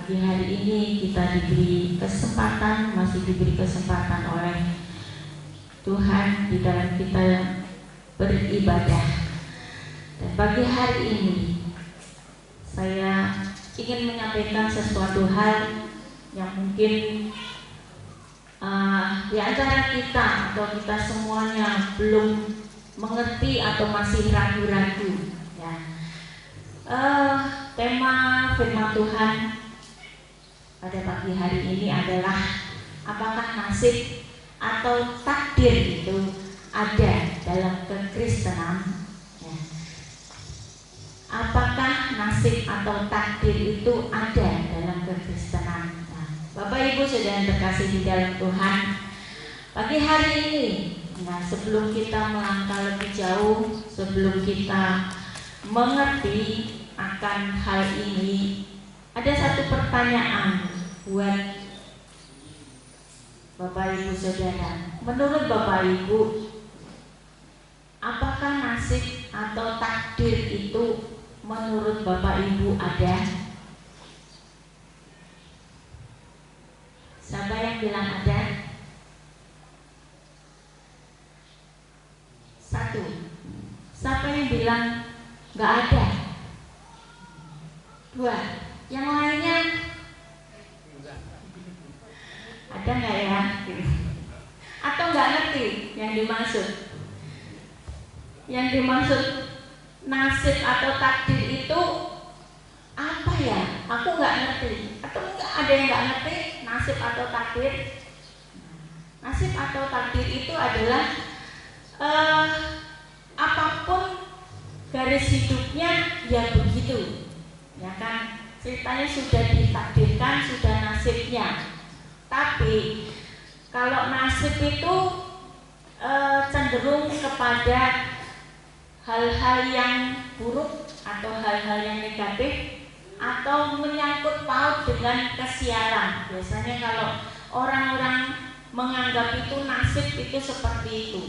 Pagi hari ini kita masih diberi kesempatan oleh Tuhan di dalam kita beribadah. Dan pagi hari ini saya ingin menyampaikan sesuatu hal yang mungkin di antara kita atau kita semuanya belum mengerti atau masih ragu-ragu. Ya. Tema firman Tuhan pada pagi hari ini adalah apakah nasib atau takdir itu ada dalam kekristenan? Ya. Apakah nasib atau takdir itu ada dalam kekristenan? Nah, Bapak Ibu saudara yang terkasih di dalam Tuhan, pagi hari ini, nah, sebelum kita melangkah lebih jauh, sebelum kita mengerti akan hal ini, ada satu pertanyaan buat Bapak Ibu saudara. Menurut Bapak Ibu, apakah nasib atau takdir itu menurut Bapak Ibu ada? Siapa yang bilang ada? Satu. Siapa yang bilang nggak ada? Dua. Yang lainnya ada nggak ya? Atau nggak ngerti yang dimaksud? Yang dimaksud nasib atau takdir itu apa ya? Aku nggak ngerti. Atau enggak ada yang nggak ngerti nasib atau takdir? Nasib atau takdir itu adalah apapun garis hidupnya ya begitu. Ya kan, ceritanya sudah ditakdirkan, sudah nasibnya. Tapi kalau nasib itu cenderung kepada hal-hal yang buruk atau hal-hal yang negatif, atau menyangkut paut dengan kesialan. Biasanya kalau orang-orang menganggap itu nasib itu seperti itu,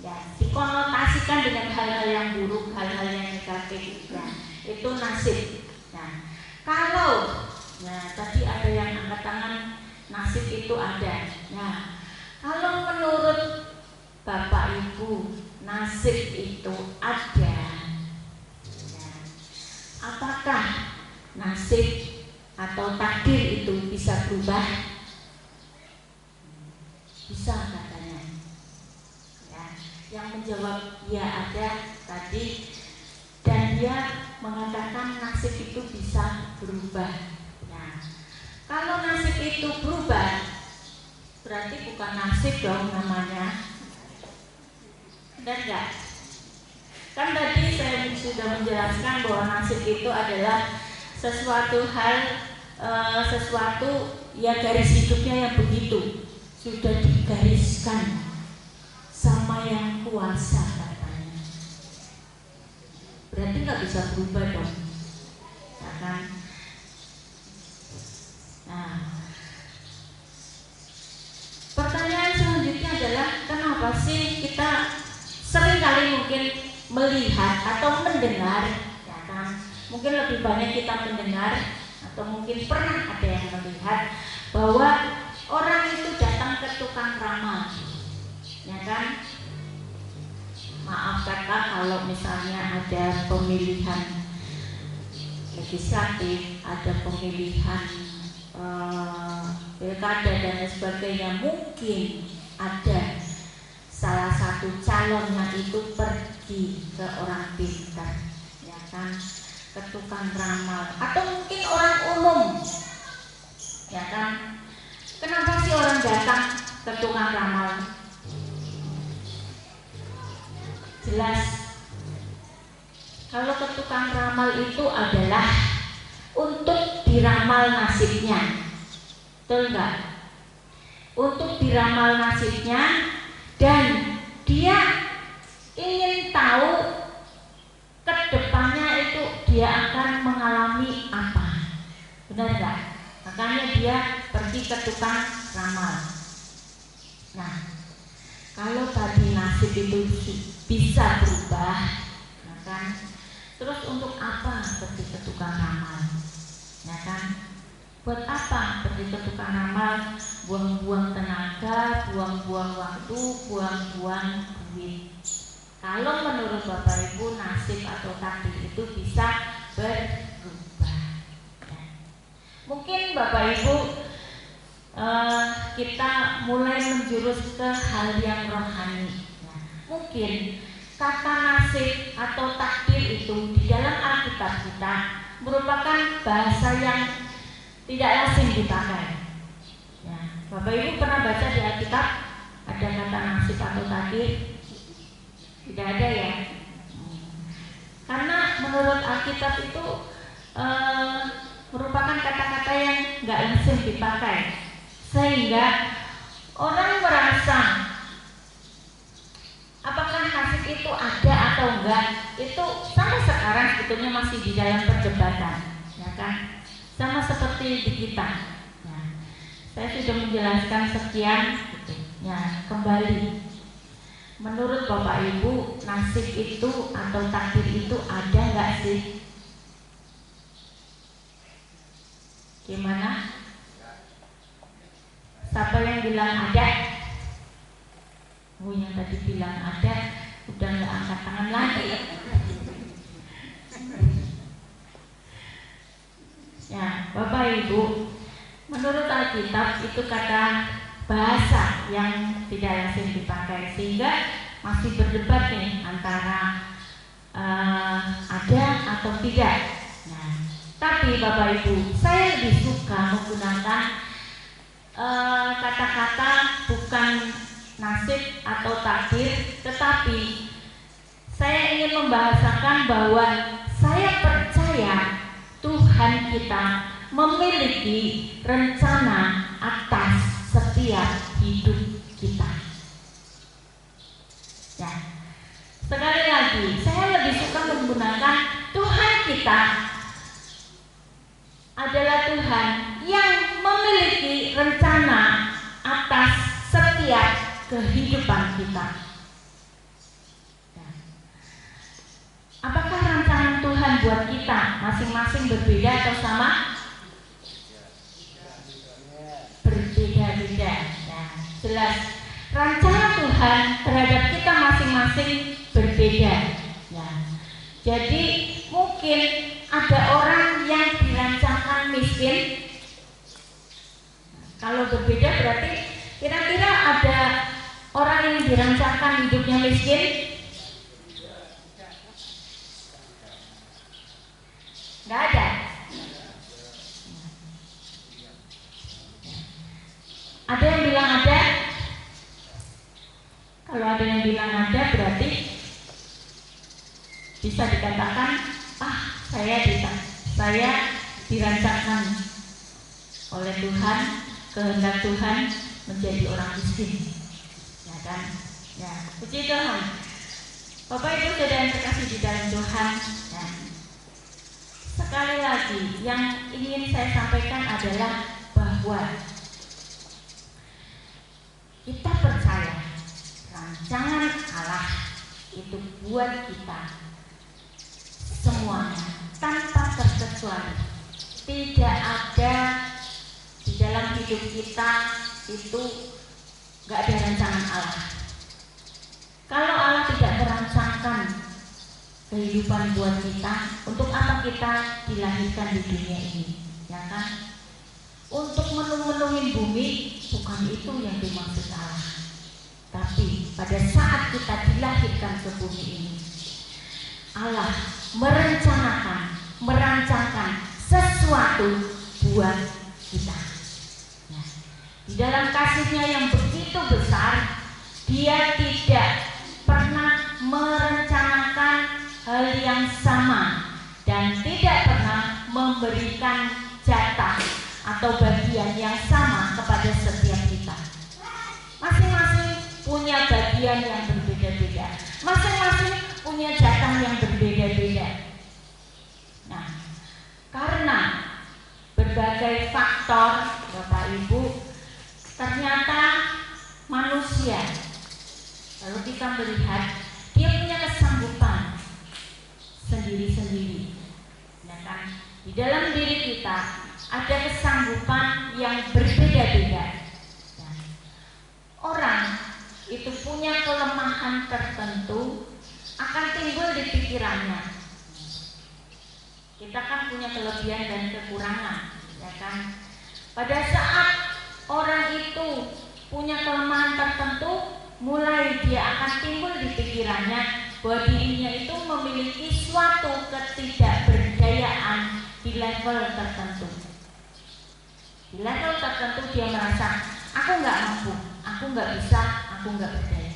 ya, dikonotasikan dengan hal-hal yang buruk, hal-hal yang negatif, ya, itu nasib. Nah, kalau tadi ada yang angkat tangan, nasib itu ada. Nah, kalau menurut Bapak Ibu, nasib itu ada, ya, apakah nasib atau takdir itu bisa berubah? Bisa katanya. Ya, yang menjawab ya ada tadi, dan dia mengatakan nasib itu bisa berubah. Nah, kalau nasib itu berubah, berarti bukan nasib dong namanya. Benar enggak? Kan tadi saya sudah menjelaskan bahwa nasib itu adalah sesuatu hal, sesuatu ya garis hidupnya yang begitu, sudah digariskan sama yang kuasa katanya. Berarti nggak bisa berubah dong, ya kan? Nah, pertanyaan selanjutnya adalah kenapa sih kita sering kali mungkin melihat atau mendengar, ya kan? Mungkin lebih banyak kita mendengar atau mungkin pernah ada yang melihat bahwa orang itu datang ke tukang ramal, ya kan? Maaf kata kalau misalnya ada pemilihan legislatif, ada pemilihan pilkada dan sebagainya, mungkin ada salah satu calonnya itu pergi ke orang pintar, ya kan, ke tukang ramal, atau mungkin orang umum, ya kan. Kenapa sih orang datang ke tukang ramal? Jelas, kalau ke tukang ramal itu adalah untuk diramal nasibnya, betul enggak? Untuk diramal nasibnya, dan dia ingin tahu ke depannya itu dia akan mengalami apa, benar enggak? Makanya dia pergi ke tukang ramal. Nah, kalau tadi nasib itu bisa berubah, ya kan? Terus untuk apa pergi ke tukang ramal? Ya kan? Buat apa pergi ke tukang ramal, buang-buang tenaga, buang-buang waktu, buang-buang duit. Kalau menurut Bapak Ibu, nasib atau takdir itu bisa berubah. Mungkin Bapak Ibu kita mulai menjurus ke hal yang rohani. Mungkin kata nasib atau takdir itu di dalam Alkitab kita merupakan bahasa yang tidak lazim dipakai. Ya, Bapak Ibu pernah baca di Alkitab ada kata nasib atau takdir? Tidak ada ya. Karena menurut Alkitab itu merupakan kata-kata yang nggak lazim dipakai, sehingga orang merasa apakah nasib itu ada atau enggak, itu sampai sekarang sebetulnya masih di dalam perdebatan, ya kan? Sama seperti di kita. Ya, saya sudah menjelaskan sekian, gitu. Ya, kembali. Menurut Bapak Ibu, nasib itu atau takdir itu ada nggak sih? Gimana? Siapa yang bilang ada? Yang tadi bilang ada, udah nggak angkat tangan lagi. Ya, Bapak Ibu, menurut Alkitab itu kata bahasa yang tidak lazim dipakai, sehingga masih berdebat nih antara ada atau tidak. Nah, tapi Bapak Ibu, saya lebih suka menggunakan kata-kata bukan nasib atau takdir, tetapi saya ingin membahasakan bahwa saya percaya Tuhan kita memiliki rencana atas setiap hidup kita. Ya. Sekali lagi, saya lebih suka menggunakan Tuhan kita adalah Tuhan yang memiliki rencana atas setiap kehidupan kita. Apakah rancangan Tuhan buat kita masing-masing berbeda atau sama? Berbeda-beda. Nah, jelas rancangan Tuhan terhadap kita masing-masing berbeda. Ya. Jadi mungkin ada orang yang dirancangkan miskin. Kalau berbeda berarti kira-kira ada orang yang dirancangkan hidupnya miskin? Nggak ada. Ada yang bilang ada? Kalau ada yang bilang ada berarti bisa dikatakan saya dirancangkan oleh Tuhan, kehendak Tuhan menjadi orang miskin, ya kan? Ya, puji Tuhan. Bapak Ibu saudara yang terkasih di dalam Tuhan, ya. Sekali lagi yang ingin saya sampaikan adalah bahwa kita percaya rancangan Allah itu buat kita semuanya tanpa terkecuali. Tidak ada di dalam hidup kita itu gak ada rancangan Allah. Kalau Allah tidak merancangkan kehidupan buat kita, untuk apa kita dilahirkan di dunia ini, ya kan? Untuk memenuhi bumi, bukan itu yang dimaksud Allah. Tapi pada saat kita dilahirkan ke bumi ini, Allah merancangkan sesuatu buat kita. Ya. Di dalam kasih-Nya yang begitu besar, Dia tidak pernah merencanakan hal yang sama dan tidak pernah memberikan jatah atau bagian yang sama kepada setiap kita. Masing-masing punya bagian yang berbeda-beda. Masing-masing punya jatah yang berbeda-beda. Nah, karena berbagai faktor, Bapak Ibu, ternyata manusia, kalau kita melihat, dia punya kesanggupan sendiri-sendiri. Ya kan? Di dalam diri kita ada kesanggupan yang berbeda-beda. Orang itu punya kelemahan tertentu akan timbul di pikirannya. Kita kan punya kelebihan dan kekurangan, ya kan? Pada saat orang itu punya kelemahan tertentu, mulai dia akan timbul di pikirannya bahwa dirinya itu memiliki suatu ketidakberdayaan di level tertentu. Di level tertentu dia merasa, aku nggak mampu, aku nggak bisa, aku nggak berdaya.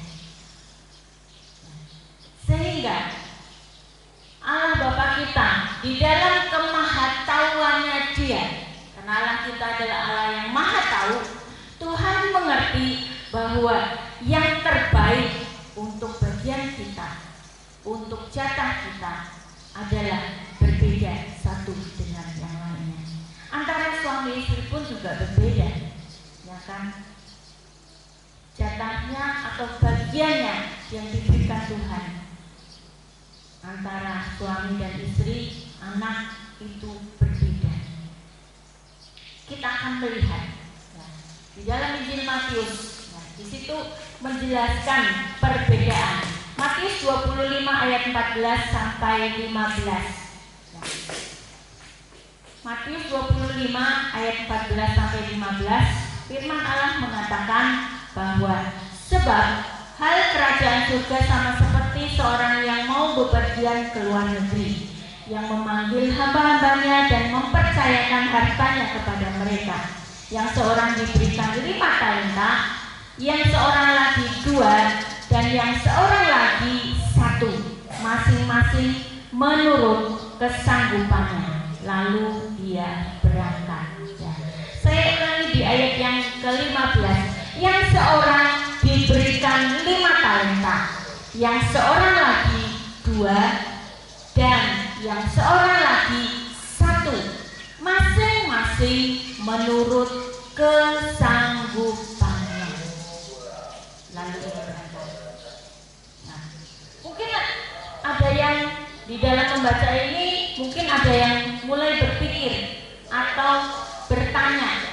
Sehingga Allah Bapa kita di dalam kemahatauannya Dia, karena Allah kita adalah Allah yang maha tahu, Tuhan mengerti bahwa yang terbaik untuk bagian kita, untuk jatah kita adalah berbeda satu dengan yang lainnya. Antara suami istri pun juga berbeda, ya kan? Jatahnya atau bagiannya yang diberikan Tuhan antara suami dan istri, anak itu berbeda. Kita akan melihat ya, di dalam Injil Matius, ya, di situ menjelaskan perbedaan. Matius 25 ayat 14 sampai 15. Ya. Matius 25 ayat 14 sampai 15, firman Allah mengatakan bahwa sebab hal kerajaan surga sama seperti seorang yang mau bepergian ke luar negeri, yang memanggil hamba-hambanya dan mempercayakan hartanya kepada mereka. Yang seorang diberikan 5 talenta, yang seorang lagi 2, dan yang seorang lagi 1, masing-masing menurut kesanggupannya. Lalu dia berangkat. Ya. Saya ulangi di ayat yang ke-15. Yang seorang diberikan 5 talenta, yang seorang lagi 2, dan yang seorang lagi 1, masing-masing menurut kesanggupannya. Lalu dia berangkat. Nah, mungkin ada yang di dalam membaca ini, mungkin ada yang mulai berpikir atau bertanya,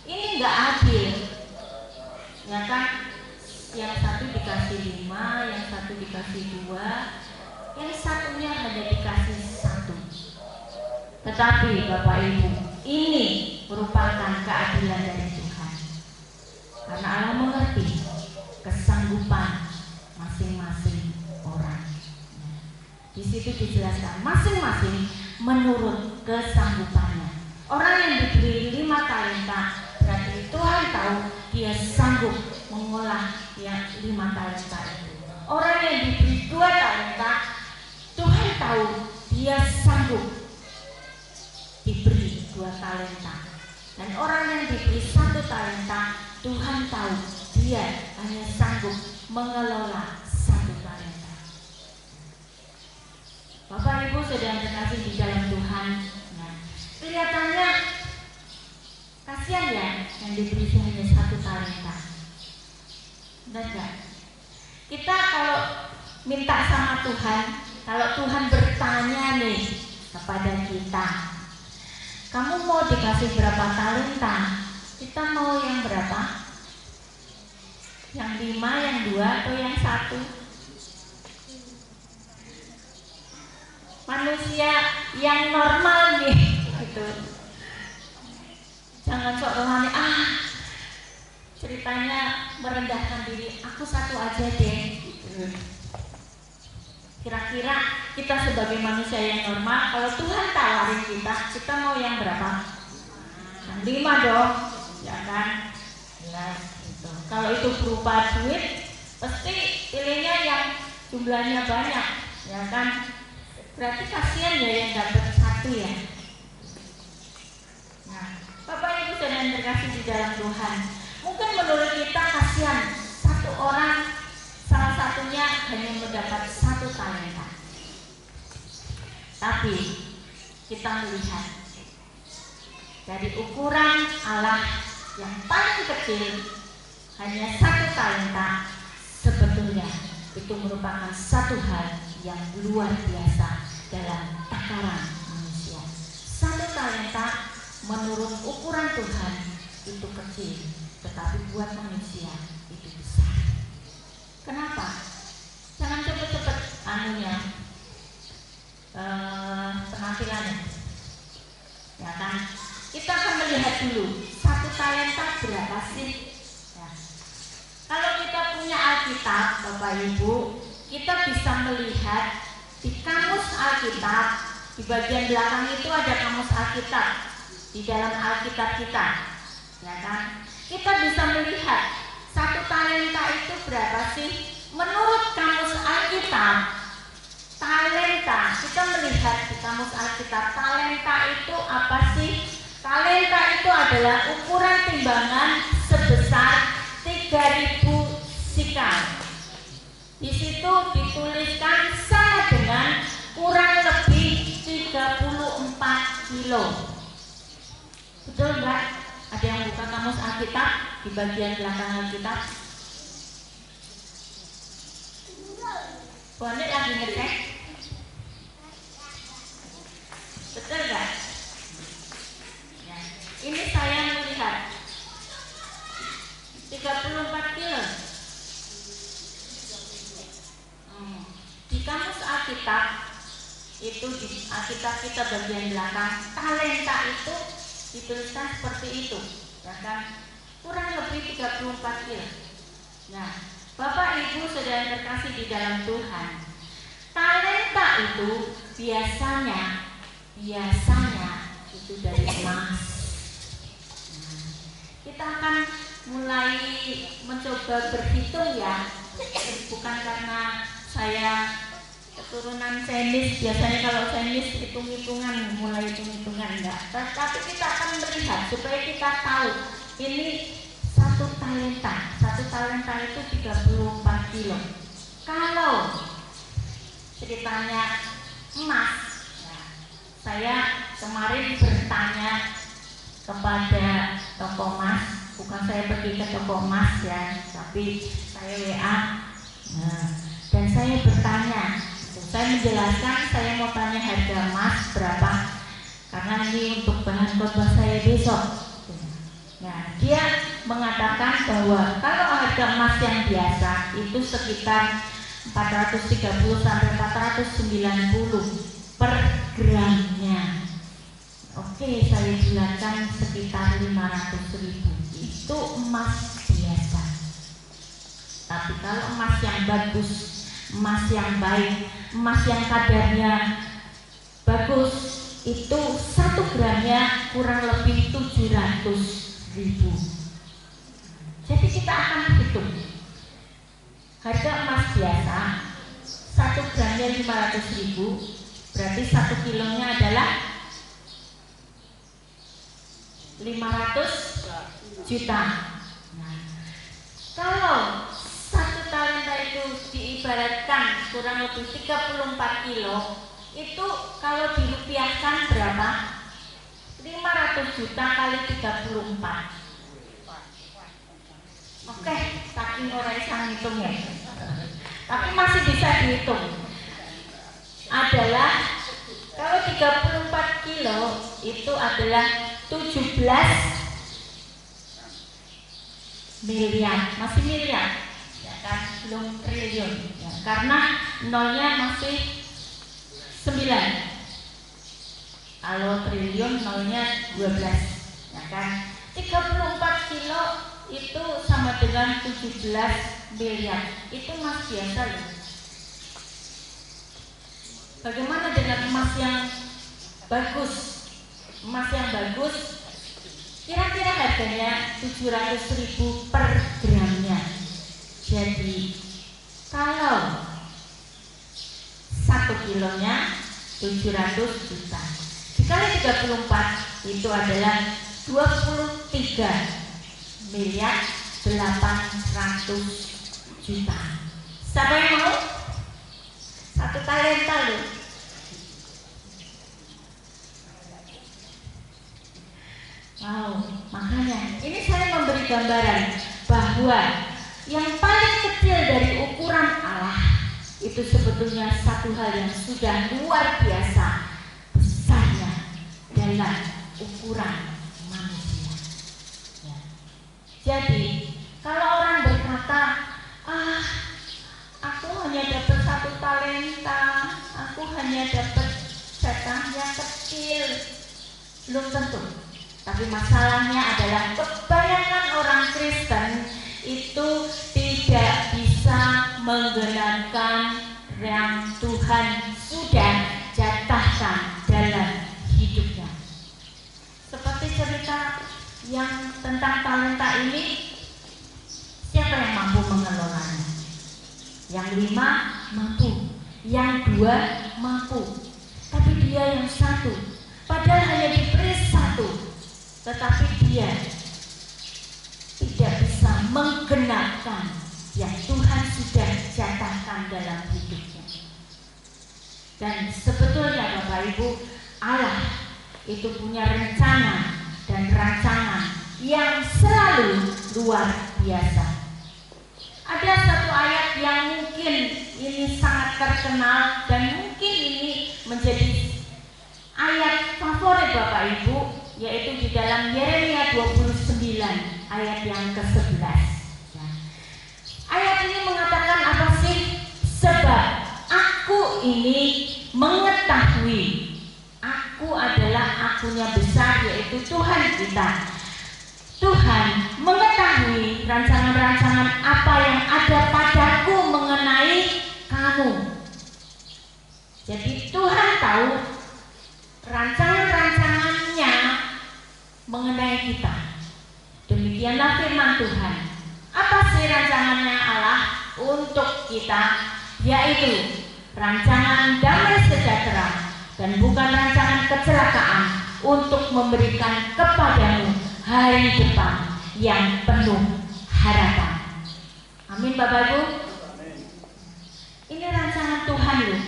ini nggak adil, ya kan? Yang satu dikasih 5, yang satu dikasih 2, yang satunya hanya dikasih 1. Tetapi Bapak Ibu, ini merupakan keadilan dari Tuhan, karena Allah mengerti kesanggupan masing-masing orang. Di situ dijelaskan masing-masing menurut kesanggupannya. Orang yang diberi 5 talenta, berarti Tuhan tahu dia sanggup mengolah yang 5 talenta itu. Orang yang diberi 2 talenta, Tuhan tahu dia sanggup diberi 2 talenta. Dan orang yang diberi 1 talenta, Tuhan tahu dia hanya sanggup mengelola 1 talenta. Bapak Ibu saudara terkasih di dalam Tuhan, ya, kelihatannya kasihan ya yang diberi hanya 1 talenta. Benar gak? Kita kalau minta sama Tuhan, kalau Tuhan bertanya nih kepada kita, kamu mau dikasih berapa talenta? Kita mau yang berapa? Yang 5, yang 2, atau yang 1? Manusia yang normal nih, gitu. Jangan sok rohani, ceritanya merendahkan diri, aku 1 aja deh, gitu. Kira-kira kita sebagai manusia yang normal, kalau Tuhan tawarin kita mau yang berapa? Yang 5 dong, ya kan? Ya, gitu. Kalau itu berupa duit, pasti pilihnya yang jumlahnya banyak, ya kan? Berarti kasihan ya yang dapat 1 ya. Nah, Bapak Ibu saudara yang terkasih di dalam Tuhan, mungkin menurut kita kasihan 1 orang, salah satunya hanya mendapat 1 talenta. Tapi kita melihat dari ukuran Allah yang paling kecil, hanya 1 talenta, sebetulnya itu merupakan 1 hal yang luar biasa dalam takaran manusia. 1 talenta menurut ukuran Tuhan itu kecil, tetapi buat manusia itu besar. Kenapa? Jangan cepet-cepet penampilannya, ya kan? Kita akan melihat dulu 1 talenta berapa sih? Ya. Kalau kita punya Alkitab, Bapak Ibu, kita bisa melihat di kamus Alkitab, di bagian belakang itu ada kamus Alkitab di dalam Alkitab kita, ya kan? Kita bisa melihat 1 talenta itu berapa sih? Menurut kamus Alkitab, talenta, kita melihat di kamus Alkitab, talenta itu apa sih? Talenta itu adalah ukuran timbangan sebesar 3000 sikal. Di situ dituliskan sama dengan kurang lebih 34 kilo. Betul enggak? Ada yang buka kamus Alkitab di bagian belakang Alkitab? Bonek lagi ngecek. Betul enggak? Ya. Ini saya melihat 34 kilo. Di kamus Alkitab itu, di Alkitab kita bagian belakang, talenta itu dituliskan seperti itu, ya kan? Kurang lebih 34 kilo. Nah, Bapak Ibu Saudara yang terkasih di dalam Tuhan, talenta itu biasanya itu dari emas. Nah, kita akan mulai mencoba berhitung ya, bukan karena saya keturunan Chinese, biasanya kalau Chinese hitung-hitungan, mulai hitung-hitungan enggak. Tapi kita akan melihat supaya kita tahu ini 1 talenta itu 34 kilo. Kalau ceritanya emas, ya, saya kemarin bertanya kepada toko emas, bukan saya pergi ke toko emas ya, tapi saya WA. Nah, dan saya bertanya, saya menjelaskan, saya mau tanya harga emas berapa, karena ini untuk bahan khotbah saya besok. Nah, dia mengatakan bahwa kalau harga emas yang biasa itu sekitar 430 sampai 490 per gramnya. Oke, saya bilangkan sekitar 500.000. Itu emas biasa. Tapi kalau emas yang bagus, emas yang baik, emas yang kadarnya bagus, itu 1 gramnya kurang lebih 700.000. Jadi kita akan hitung harga emas biasa 1 gramnya 500.000, berarti 1 kilonya adalah 500 juta. Nah, kalau 1 talenta itu diibaratkan kurang lebih 34 kilo, itu kalau dirupiahkan berapa? 500 juta kali 34. Oke, saking orang yang ngitung ya, tapi masih bisa dihitung. Adalah kalau 34 kilo itu adalah 17 miliar, masih miliar, ya kan, belum triliun, ya, karena nolnya masih 9. Kalau triliun nolnya 12, ya kan. 34 kilo itu sama dengan 17 miliar. Itu emas biasa loh. Bagaimana dengan emas yang bagus? Emas yang bagus kira-kira harganya 700.000 per gramnya. Jadi kalau 1 kilonya 700 juta dikali 34 itu adalah 23 miliar 800 juta. Siapa yang mau? 1 talenta loh. Wow, makanya ini saya memberi gambaran bahwa yang paling kecil dari ukuran Allah itu sebetulnya satu hal yang sudah luar biasa besarnya dalam ukuran manusia. Ya. Jadi kalau orang berkata, aku hanya dapat 1 talenta, aku hanya dapat jatah yang kecil, belum tentu. Tapi masalahnya adalah kebanyakan orang Kristen itu tidak bisa menggenapkan yang Tuhan sudah jatahkan dalam hidupnya. Seperti cerita yang tentang talenta ini, siapa yang mampu mengelolanya? Yang 5 mampu, yang 2 mampu, tapi dia yang 1, padahal hanya diberi 1, tetapi dia tidak bisa menggenapkan yang Tuhan sudah jatahkan dalam hidupnya. Dan sebetulnya Bapak Ibu, Allah itu punya rencana dan rancangan yang selalu luar biasa. Ada satu ayat yang mungkin ini sangat terkenal dan mungkin ini menjadi ayat favorit Bapak Ibu, yaitu di dalam Yeremia 29 ayat yang ke-11. Ayat ini mengatakan apa sih? Sebab aku ini mengetahui, aku adalah akunya besar, yaitu Tuhan kita. Tuhan mengetahui rancangan-rancangan apa yang ada padaku mengenai kamu. Jadi Tuhan tahu rancangan-rancangannya mengenai kita. Demikianlah firman Tuhan. Apa sih rancangannya Allah untuk kita? Yaitu rancangan damai sejahtera dan bukan rancangan kecelakaan, untuk memberikan kepadamu hari depan yang penuh harapan. Amin Bapak Ibu. Ini rancangan Tuhan loh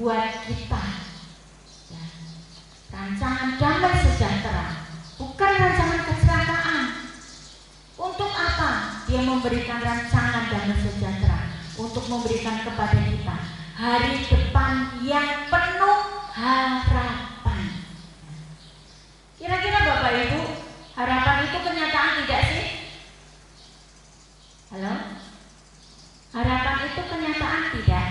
buat kita. Rancangan damai sejahtera, bukan rancangan kecelakaan. Untuk apa Dia memberikan rancangan damai sejahtera? Untuk memberikan kepada kita hari depan yang penuh harapan. Kira-kira Bapak Ibu, harapan itu kenyataan tidak sih? Halo? Harapan itu kenyataan tidak?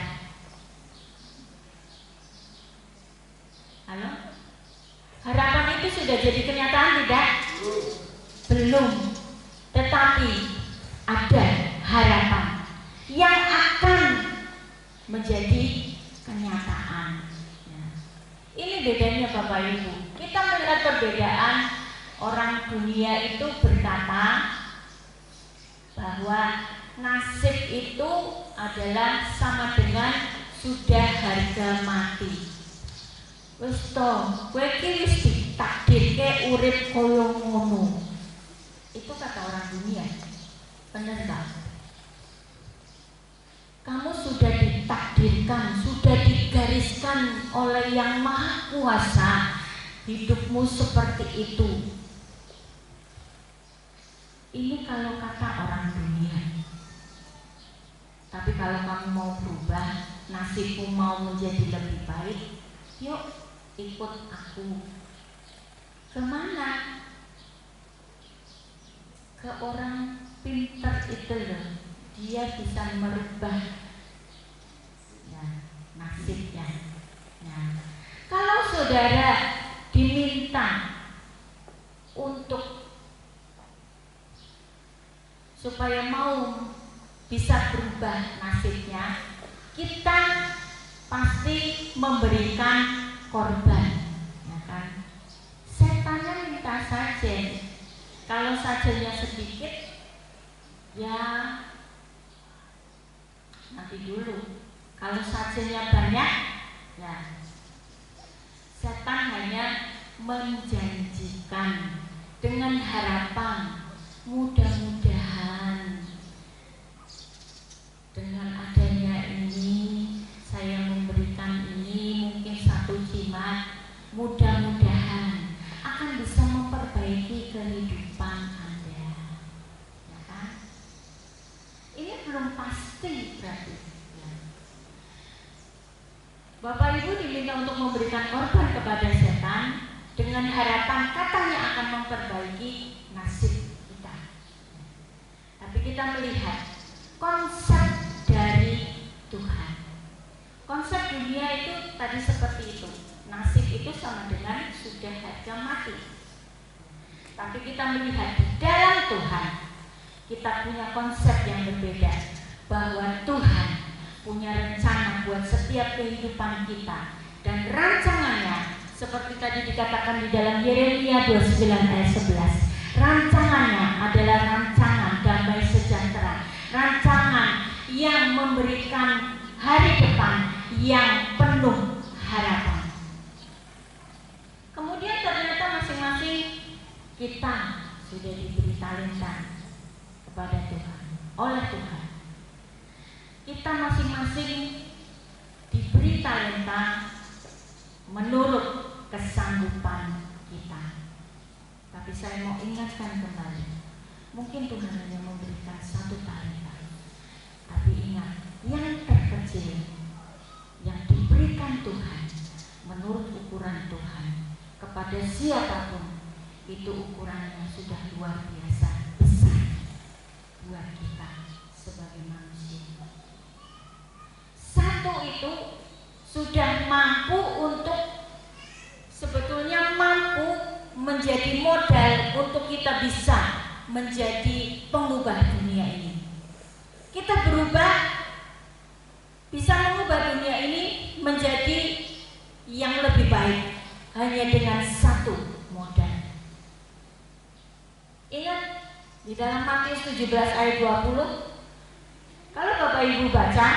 Halo? Harapan itu sudah jadi kenyataan tidak? Belum. Tetapi ada harapan yang akan menjadi kenyataan. Ini bedanya Bapak Ibu. Kita melihat perbedaan orang dunia itu berkata bahwa nasib itu adalah sama dengan sudah harga mati. Wis to, kowe iki wis ditakdirke urip kaya ngono. Itu kata orang dunia. Benar enggak? Kamu sudah ditakdirkan, sudah digariskan oleh Yang Maha Kuasa hidupmu seperti itu. Ini kalau kata orang dunia. Tapi kalau kamu mau berubah, nasibmu mau menjadi lebih baik, yuk ikut aku. Kemana? Ke orang pintar itu loh. Dia bisa merubah nasibnya. Kalau saudara diminta untuk supaya mau bisa berubah nasibnya, kita pasti memberikan korban, ya kan? Setannya minta sajen. Kalau sajennya sedikit, ya nanti dulu. Kalau sajennya banyak, ya setan hanya menjanjikan dengan harapan mudah-mudahan dengan adanya ini saya memberikan ini mungkin 1 jimat, mudah-mudahan akan bisa memperbaiki kehidupan Anda, ya kan? Ini belum pasti berarti. Bapak Ibu diminta untuk memberikan korban kepada setan dengan dengan harapan katanya akan memperbaiki nasib kita. Tapi kita melihat konsep dari Tuhan. Konsep dunia itu tadi seperti itu. Nasib itu sama dengan sudah harga mati. Tapi kita melihat di dalam Tuhan, kita punya konsep yang berbeda, bahwa Tuhan punya rencana buat setiap kehidupan kita, dan rancangannya seperti tadi dikatakan di dalam Yeremia 29 ayat 11, rancangannya adalah rancangan damai sejahtera, rancangan yang memberikan hari depan yang penuh harapan. Kemudian ternyata masing-masing kita sudah diberi talenta kepada Tuhan, oleh Tuhan. Kita masing-masing diberi talenta menurut kesanggupan kita. Tapi saya mau ingatkan kembali, mungkin Tuhan hanya memberikan satu talenta, tapi ingat, yang terkecil yang diberikan Tuhan menurut ukuran Tuhan kepada siapapun, itu ukurannya sudah luar biasa besar buat kita sebagai manusia. Satu itu sudah mampu untuk, sebetulnya mampu menjadi modal untuk kita bisa menjadi pengubah dunia ini. Kita berubah, bisa mengubah dunia ini menjadi yang lebih baik hanya dengan satu modal. Ingat di dalam Matius 17 ayat 20, kalau Bapak Ibu baca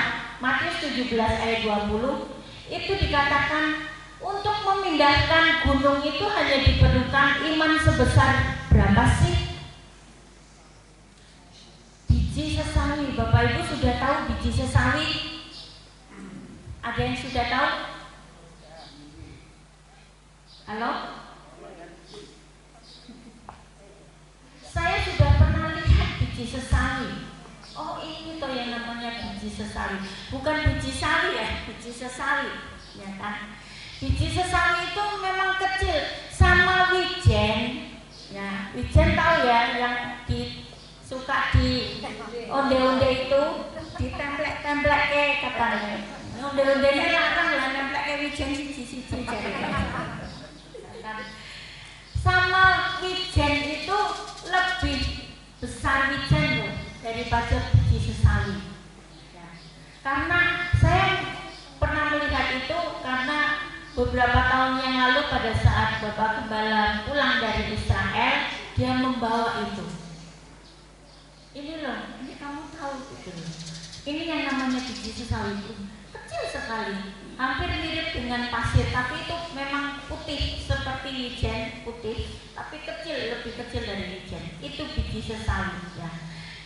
Matius 17 ayat 20, itu dikatakan untuk memindahkan gunung itu hanya diperlukan iman sebesar berapa sih? Biji sesawi. Bapak Ibu sudah tahu biji sesawi? Ada yang sudah tahu? Halo? Saya sudah pernah lihat biji sesawi. Oh, ini toh yang namanya biji sesawi. Bukan biji sawi ya, biji sesawi, ya kan? Biji sesawi itu memang kecil, sama wijen. Ya, wijen tahu ya, yang suka di onde-onde itu, ditemplek-templek katanya. Onde-ondenya larang lah, templek wijen siji-siji jadi. Sama wijen itu lebih besar wijen loh daripada biji sesawi. Ya. Karena saya pernah melihat itu karena beberapa tahun yang lalu pada saat Bapak Gembala pulang dari Israel, dia membawa itu. Ini loh, ini kamu tahu gitu loh. Ini yang namanya biji sesawi itu kecil sekali, hampir mirip dengan pasir, tapi itu memang putih seperti wijen putih, tapi kecil, lebih kecil dari wijen. Itu biji sesawi ya.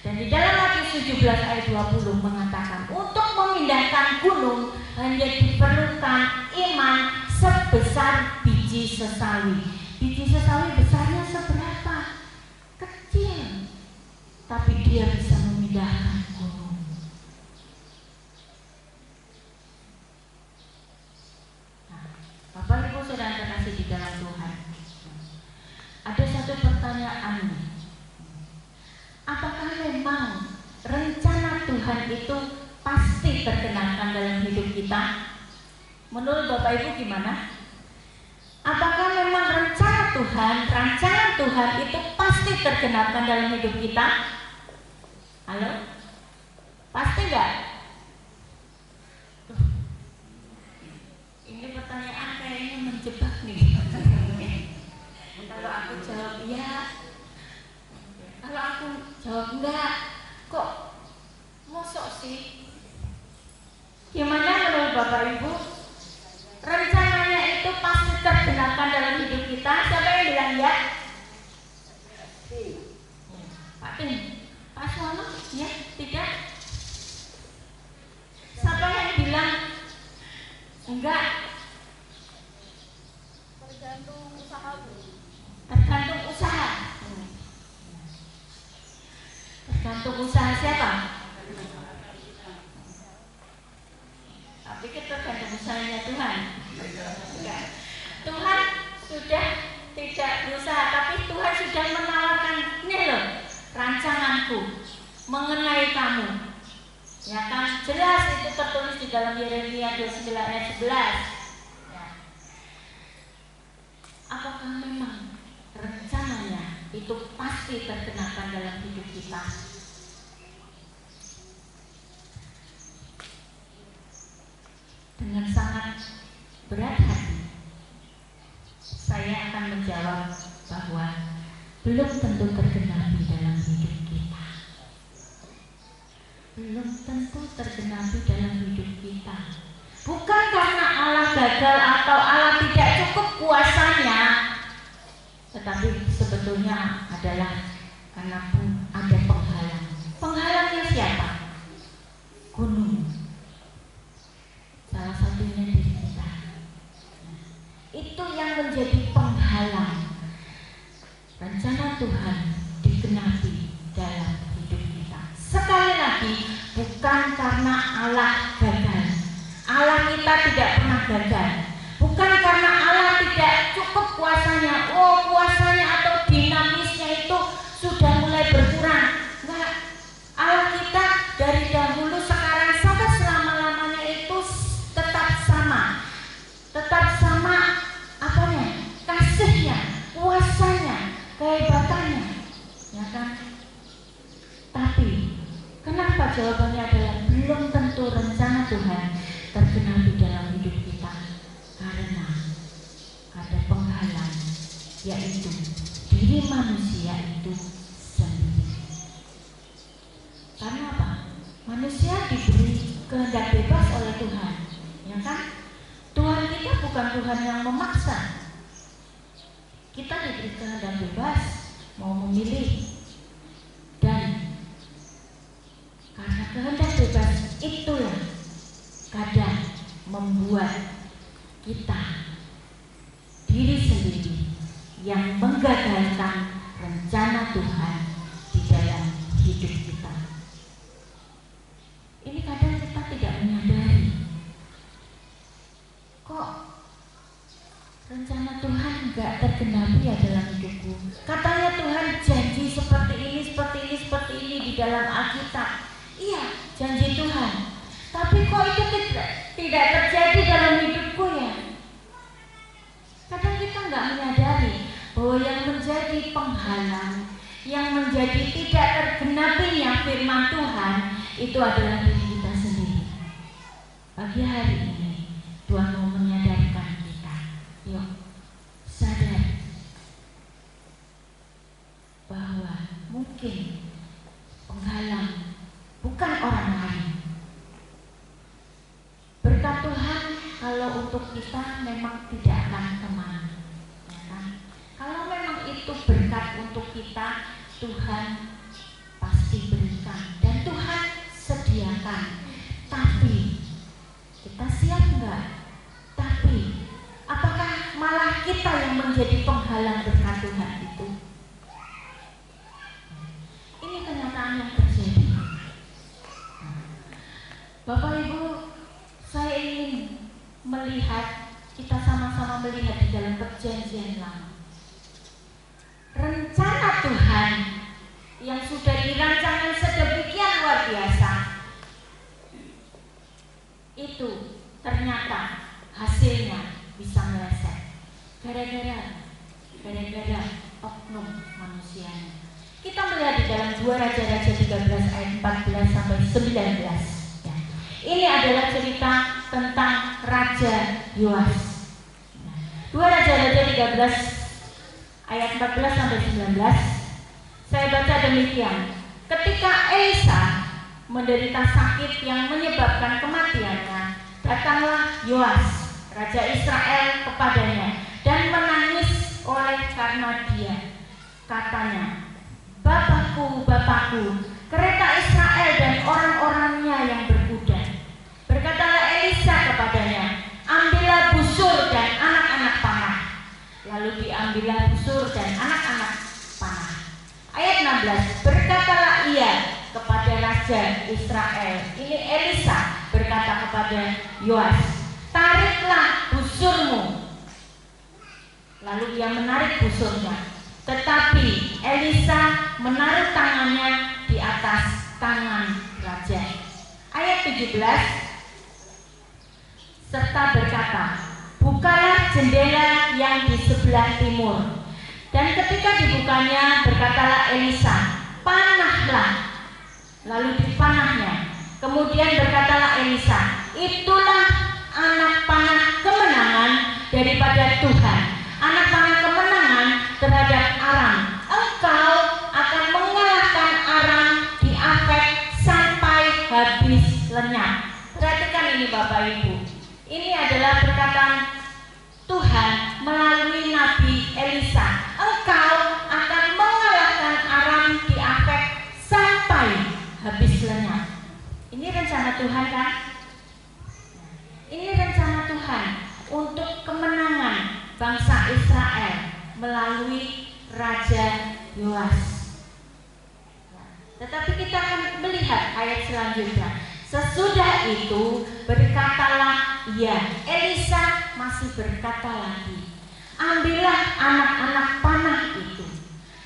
Dan di dalam Matius 17 ayat 20 mengatakan untuk memindahkan gunung hanya diperlukan iman sebesar biji sesawi. Biji sesawi besarnya seberapa? Kecil, tapi dia bisa memindahkan gunung. Nah, Bapak Ibu Saudara terkasih di dalam Tuhan, ada satu pertanyaan nih. Apakah memang rencana Tuhan itu pasti terkenalkan dalam hidup kita? Menurut Bapak Ibu gimana? Apakah memang rancangan Tuhan itu pasti terkenalkan dalam hidup kita? Halo? Pasti nggak? Ini pertanyaan kayaknya menjebak nih. Kalau aku jawab ya, kalau aku jawab enggak, kok mosok sih? Gimana menurut Bapak Ibu? Rencananya itu pasti tergenapkan dalam hidup kita. Siapa yang bilang ya? Pak Tin, Pak Suwono, ya? Tidak? Siapa yang bilang enggak? Tergantung usaha. Tergantung usaha. Tergantung usaha siapa? Tapi kita tergantung usahanya Tuhan. Tuhan sudah rencanaku mengenai kamu. Ya kan, jelas itu tertulis di dalam Yeremia 29 ayat 11. Ya. Apakah memang rencananya itu pasti terkenakan dalam hidup kita? Dengan sangat berat hati saya akan menjawab bahwa belum tentu tergenapi dalam hidup kita. Belum tentu tergenapi dalam hidup kita. Bukan karena Allah gagal atau Allah tidak cukup kuasanya, tetapi sebetulnya adalah karena ada penghalang. Penghalangnya siapa? Gunung. Salah satunya diri kita. Itu yang menjadi penghalang rencana Tuhan digenapi dalam hidup kita. Sekali lagi, bukan karena Allah gagal. Allah kita tidak pernah gagal. Bukan karena Allah tidak cukup kuasanya. Oh, kuasanya atau dinamisnya itu sudah mulai berkurang. Enggak. Allah kita dari dahulu, sekarang, sampai selama-lamanya itu tetap sama. Tetap sama apanya? Kasihnya, kuasanya, kehebatannya. Ya kan? Tapi kenapa jawabannya adalah belum tentu rencana Tuhan tergenapi dalam hidup kita? Karena ada penghalang, yaitu diri manusia itu sendiri. Karena apa? Manusia diberi kehendak bebas oleh Tuhan, ya kan? Tuhan kita bukan Tuhan yang memaksa. Kita diberi kehendak bebas mau memilih, dan karena kehendak bebas itulah kadang membuat kita diri sendiri yang menggagalkan rencana Tuhan di dalam hidup kita. Ini kadang kita tidak menyadari, kok rencana Tuhan enggak tergenapi ya dalam hidupku. Katanya Tuhan janji seperti ini, seperti ini, seperti ini di dalam Alkitab. Iya, janji Tuhan. Tapi kok itu tidak terjadi dalam hidupku ya? Kadang kita enggak menyadari bahwa yang menjadi penghalang, yang menjadi tidak tergenapinya firman Tuhan itu adalah diri kita sendiri. Pagi hari ini Tuhan mau menyadarkan kita. Yuk, sadar bahwa mungkin penghalang bukan orang lain. Berkat Tuhan kalau untuk kita memang tidak akan kemana, ya kan? Kalau memang itu berkat untuk kita, Tuhan pasti berikan dan Tuhan sediakan. Tapi kita siap enggak? Tapi apakah malah kita yang menjadi penghalang berkat Tuhan itu? Ini kenyataan yang terjadi. Bapak Ibu, saya ingin melihat, kita sama-sama melihat di dalam Perjanjian Lama, rencana Tuhan yang sudah dirancang sedemikian luar biasa itu ternyata hasilnya bisa meleset gara-gara oknum manusianya. Kita melihat di dalam 2 Raja-Raja 13 ayat 14 sampai 19 ya. Ini adalah cerita tentang Raja Yoas. 2 Raja-Raja 13 ayat 14 sampai 19. Saya baca demikian. Ketika Elisa menderita sakit yang menyebabkan kematiannya, datanglah Yoas, Raja Israel, kepadanya dan menangis oleh karena dia. Katanya, Bapakku, Bapakku, kereta Israel dan orang-orangnya yang berkuda. Berkatalah Elisa kepadanya, ambillah busur dan anak-anak panah. Lalu diambillah busur dan anak-anak panah. Ayat 16, berkatalah ia kepada Raja Israel. Ini Elisa berkata kepada Yoas, tariklah busurmu. Lalu ia menarik busurnya. Tetapi Elisa menaruh tangannya di 17 serta berkata, bukalah jendela yang di sebelah timur. Dan ketika dibukanya, berkatalah Elisa, panahlah. Lalu dipanahnya. Kemudian berkatalah Elisa, itulah anak panah kemenangan daripada Tuhan, anak panah kemenangan terhadap Aram. Engkau akan mengalahkan Aram di Afek sampai habis lenyap. Perhatikan ini Bapak Ibu. Ini adalah perkataan Tuhan melalui Nabi Elisa. Engkau akan mengalahkan Aram di Afek sampai habis lenyap. Ini rencana Tuhan kan? Ini rencana Tuhan untuk kemenangan bangsa Israel melalui Raja Yoas. Tetapi kita akan melihat ayat selanjutnya. Sesudah itu berkatalah ia, Elisa masih berkata lagi, ambillah anak-anak panah itu.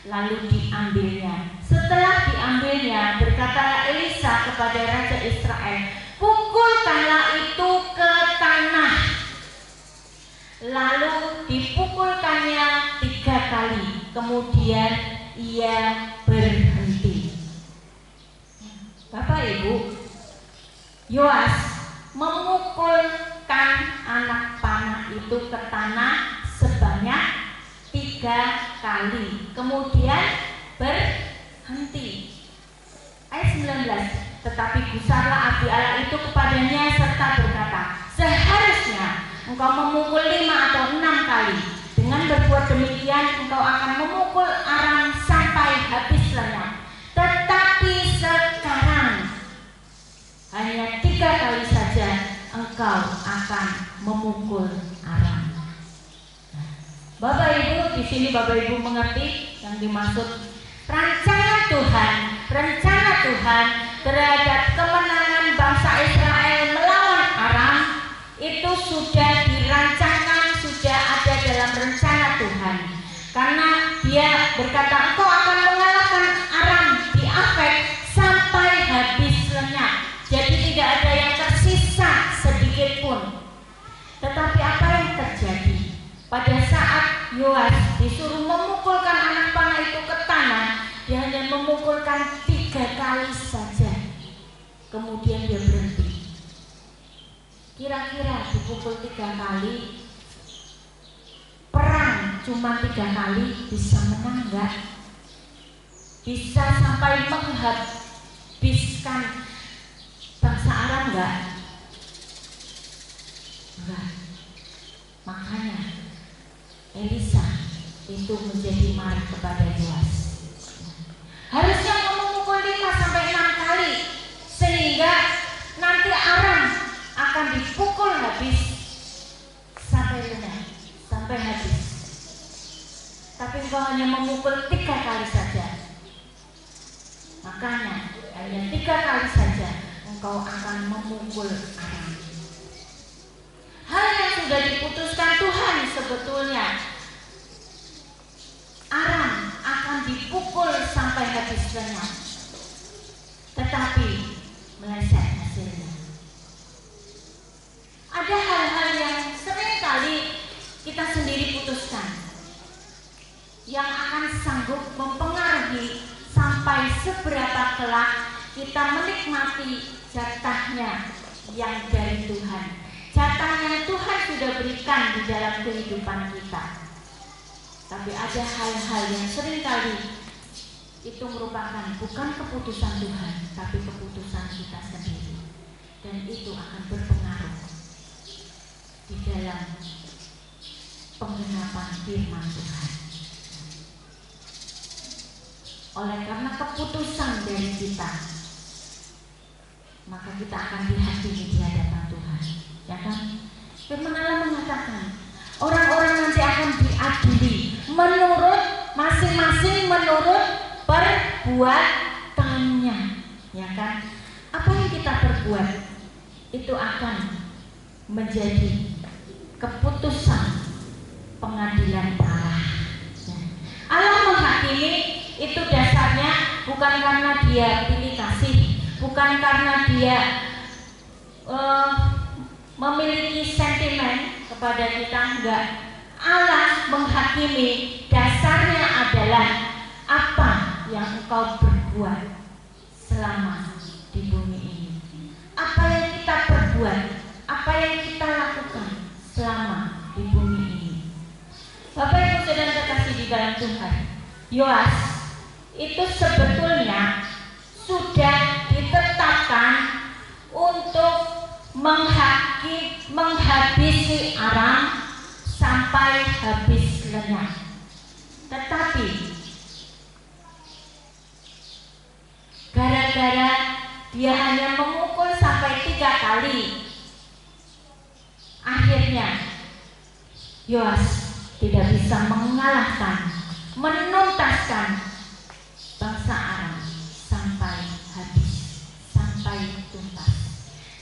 Lalu diambilnya. Setelah diambilnya, berkatalah Elisa kepada Raja Israel, pukulkanlah itu ke tanah. Lalu dipukulkannya 3 kali. Kemudian ia berhenti. Bapak Ibu, Yoas memukulkan anak panah itu ke tanah sebanyak 3 kali. Kemudian berhenti. Ayat 19. Tetapi gusarlah api Allah itu kepadanya serta berkata, seharusnya engkau memukul 5 atau 6 kali. Dengan berbuat demikian engkau akan memukul Aram sampai habis lenyap. Tetapi sekarang hanya 3 kali saja engkau akan memukul Aram. Bapak Ibu, di sini Bapak Ibu mengerti yang dimaksud rencana Tuhan terhadap kemenangan bangsa Israel melawan Aram itu sudah dirancangkan, sudah ada dalam rencana Tuhan. Karena dia berkata, engkau akan mengalahkan Aram di Afek sampai habis lenyap. Jadi tidak ada yang tersisa sedikit pun. Tetapi apa yang terjadi? Pada saat Yoas disuruh memukulkan anak panah itu ke tanah, dia hanya memukulkan 3 kali saja. Kemudian dia berhenti. Kira-kira dipukul 3 kali, perang cuma 3 kali, bisa menang enggak? Bisa sampai menghabiskan bangsa Aram enggak? Enggak. Makanya Elisa itu menjadi marah kepada Yoas. Harusnya kamu memukul 5 sampai 6 kali sehingga nanti Aram akan dipukul habis sampai lenyap, sampai habis. Tapi engkau hanya memukul 3 kali saja. Makanya hanya 3 kali saja engkau akan memukul Aram. Hal yang sudah diputuskan Tuhan sebetulnya, Aram akan dipukul sampai habis lenyap. Tetapi meleset hasilnya. Ada hal-hal yang sering kali kita sendiri putuskan, yang akan sanggup mempengaruhi sampai seberapa kelak kita menikmati jatahnya yang dari Tuhan. Jatah yang Tuhan sudah berikan di dalam kehidupan kita. Tapi ada hal-hal yang seringkali itu merupakan bukan keputusan Tuhan, tapi keputusan kita sendiri. Dan itu akan berpengaruh di dalam penggenapan firman Tuhan. Oleh karena keputusan dari kita, maka kita akan dihakimi di hadapan Tuhan. Ya kan? Firman Allah mengatakan, orang-orang nanti akan diadili menurut masing-masing menurut perbuatannya. Ya kan? Apa yang kita perbuat itu akan menjadi keputusan pengadilan Allah. Allah menghakimi itu dasarnya bukan karena dia pilih kasih, bukan karena dia memiliki sentimen kepada kita, enggak. Allah menghakimi, dasarnya adalah apa yang engkau berbuat selama di bumi ini. Apa yang kita perbuat, apa yang kita lakukan selama di bumi ini. Bapak Ibu Saudara terkasih di dalam Tuhan, Yoas itu sebetulnya sudah ditetapkan untuk menghabisi Aram sampai habis lenyap. Tetapi gara-gara dia hanya memukul sampai 3 kali, akhirnya Yoas tidak bisa mengalahkan, menuntaskan bangsa Aram sampai habis, sampai tuntas.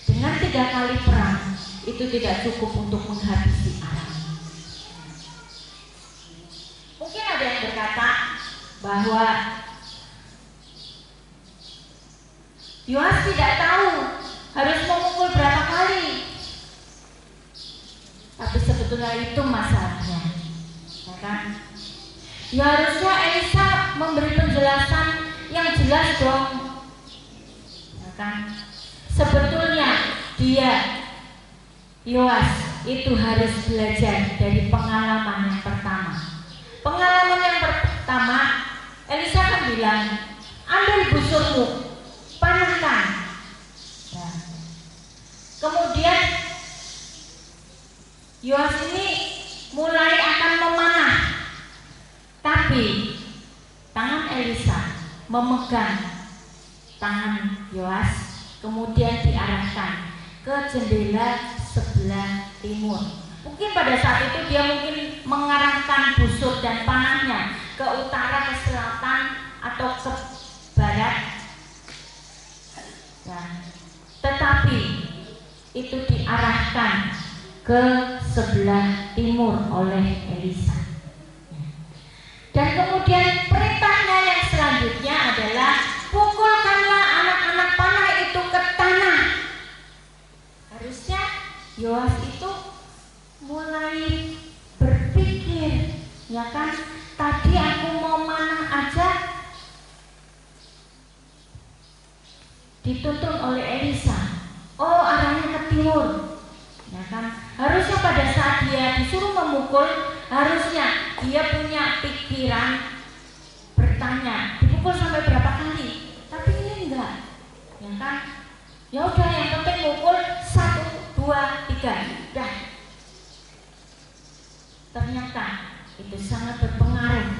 Dengan 3 kali perang itu tidak cukup untuk menghabisi Aram. Mungkin ada yang berkata bahwa Yoas tidak tahu harus memukul berapa kali. Tapi sebetulnya itu masalahnya, ya kan? Ya harusnya Elisa memberi penjelasan yang jelas dong, ya kan? Sebetulnya dia, Yoas itu harus belajar dari pengalaman yang pertama. Pengalaman yang pertama, Elisa kan bilang, ambil busurmu, panahkan. Ya. Kemudian Yoas ini mulai akan memanah, tapi tangan Elisa memegang tangan Yoas, kemudian diarahkan ke jendela sebelah timur. Mungkin pada saat itu dia mungkin mengarahkan busur dan panahnya ke utara, ke selatan, atau ke barat. Nah, tetapi itu diarahkan ke sebelah timur oleh Elisa. Dan kemudian perintahnya yang selanjutnya adalah pukulkanlah anak-anak panah itu ke tanah. Harusnya Yoas itu mulai berpikir, ya kan, tadi aku mau manah aja dituntun oleh Elisa, oh arahnya ke timur, ya kan. Harusnya pada saat dia disuruh memukul, harusnya dia punya pikiran bertanya, dipukul sampai berapa kali. Tapi ini enggak, ya kan. Ya udah, yang penting mukul 1, 2, 3, dah. Ternyata itu sangat berpengaruh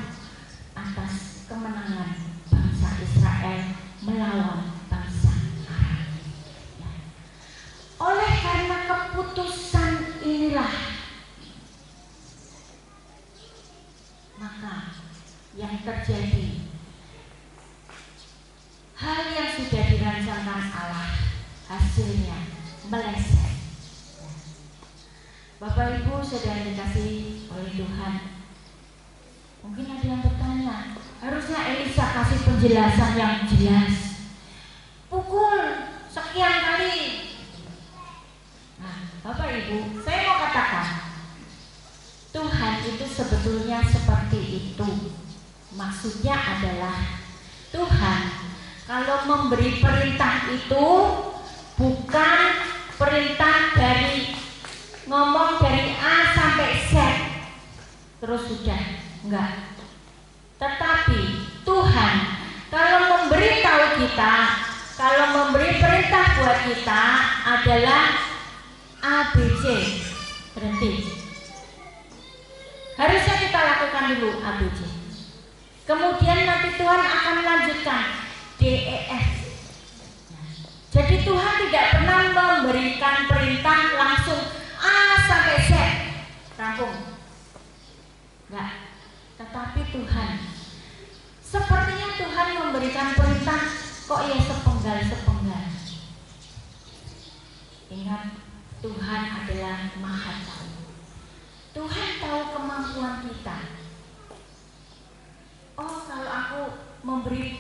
atas kemenangan bangsa Israel melawan bangsa Aram. Ya. Oleh karena keputusan inilah, maka yang terjadi, hal yang sudah dirancangkan Allah hasilnya meleset. Bapak Ibu Saudara dikasih oleh Tuhan, mungkin ada yang bertanya, harusnya Elisa kasih penjelasan yang jelas, pukul sekian kali. Nah, Bapak Ibu, saya mau katakan, Tuhan itu sebetulnya seperti itu. Maksudnya adalah Tuhan kalau memberi perintah itu bukan perintah dari ngomong dari A sampai Z terus sudah, enggak. Tetapi Tuhan kalau memberitahu kita, kalau memberi perintah buat kita adalah ABC, berhenti. Harusnya kita lakukan dulu ABC. Kemudian nanti Tuhan akan lanjutkan DEF. Jadi Tuhan tidak pernah memberikan perintah langsung A sampai Z, rampung. Enggak. Tetapi Tuhan, sepertinya Tuhan memberikan perintah kok ya sepenggal-sepenggal. Ingat, Tuhan adalah Maha Tahu. Tuhan tahu kemampuan kita. Oh, kalau aku memberikan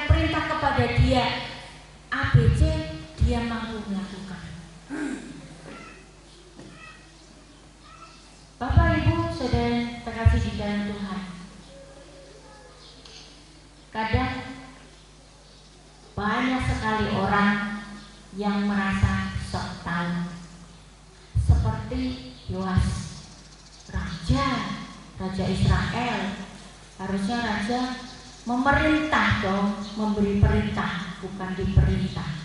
perintah kepada dia ABC, dia dia mampu melakukan. Bapak Ibu Saudara terkasih di dalam Tuhan, kadang banyak sekali orang yang merasa sok tahu, seperti Yoas, raja Israel. Harusnya raja memerintah dong, memberi perintah, bukan diperintah.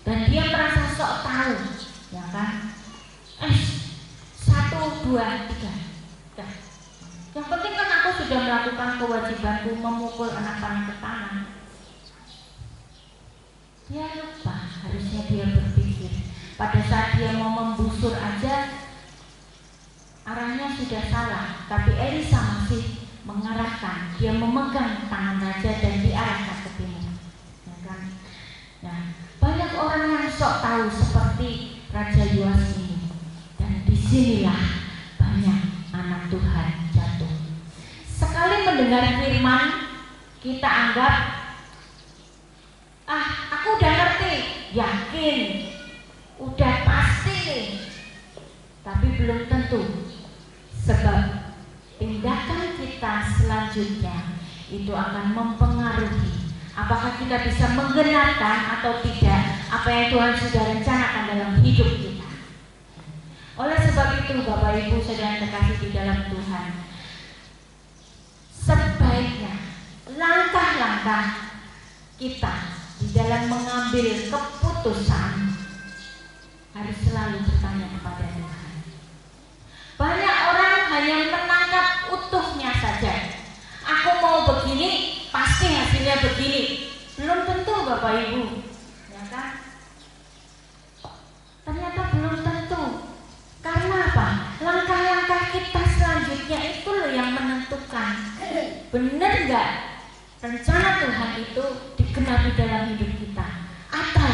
Dan dia merasa sok tahu, ya kan? 1, 2, 3. Yang penting kan aku sudah melakukan kewajibanku memukul anak panah ke tangan. Dia lupa, harusnya dia berpikir pada saat dia mau membusur aja arahnya sudah salah, tapi Elisa masih mengarahkan, dia memegang tangan raja dan diarahkan ke timur, ya kan? Nah, banyak orang yang sok tahu seperti Raja Yoas ini, dan disinilah banyak anak Tuhan jatuh. Sekali mendengar firman, kita anggap, aku udah ngerti, yakin, udah pasti nih. Tapi belum tentu, sebab tindakan kita selanjutnya itu akan mempengaruhi apakah kita bisa menggenapkan atau tidak apa yang Tuhan sudah rencanakan dalam hidup kita. Oleh sebab itu, Bapak Ibu Saudara terkasih di dalam Tuhan, sebaiknya langkah-langkah kita di dalam mengambil keputusan harus selalu bertanya kepada Tuhan. Banyak orang hanya menangkap utuhnya saja. Aku mau begini, pasti hasilnya begini. Belum tentu, Bapak Ibu, ya kan? Ternyata belum tentu. Karena apa? Langkah-langkah kita selanjutnya itu loh yang menentukan. Benar nggak rencana Tuhan itu digenapi dalam hidup kita, atau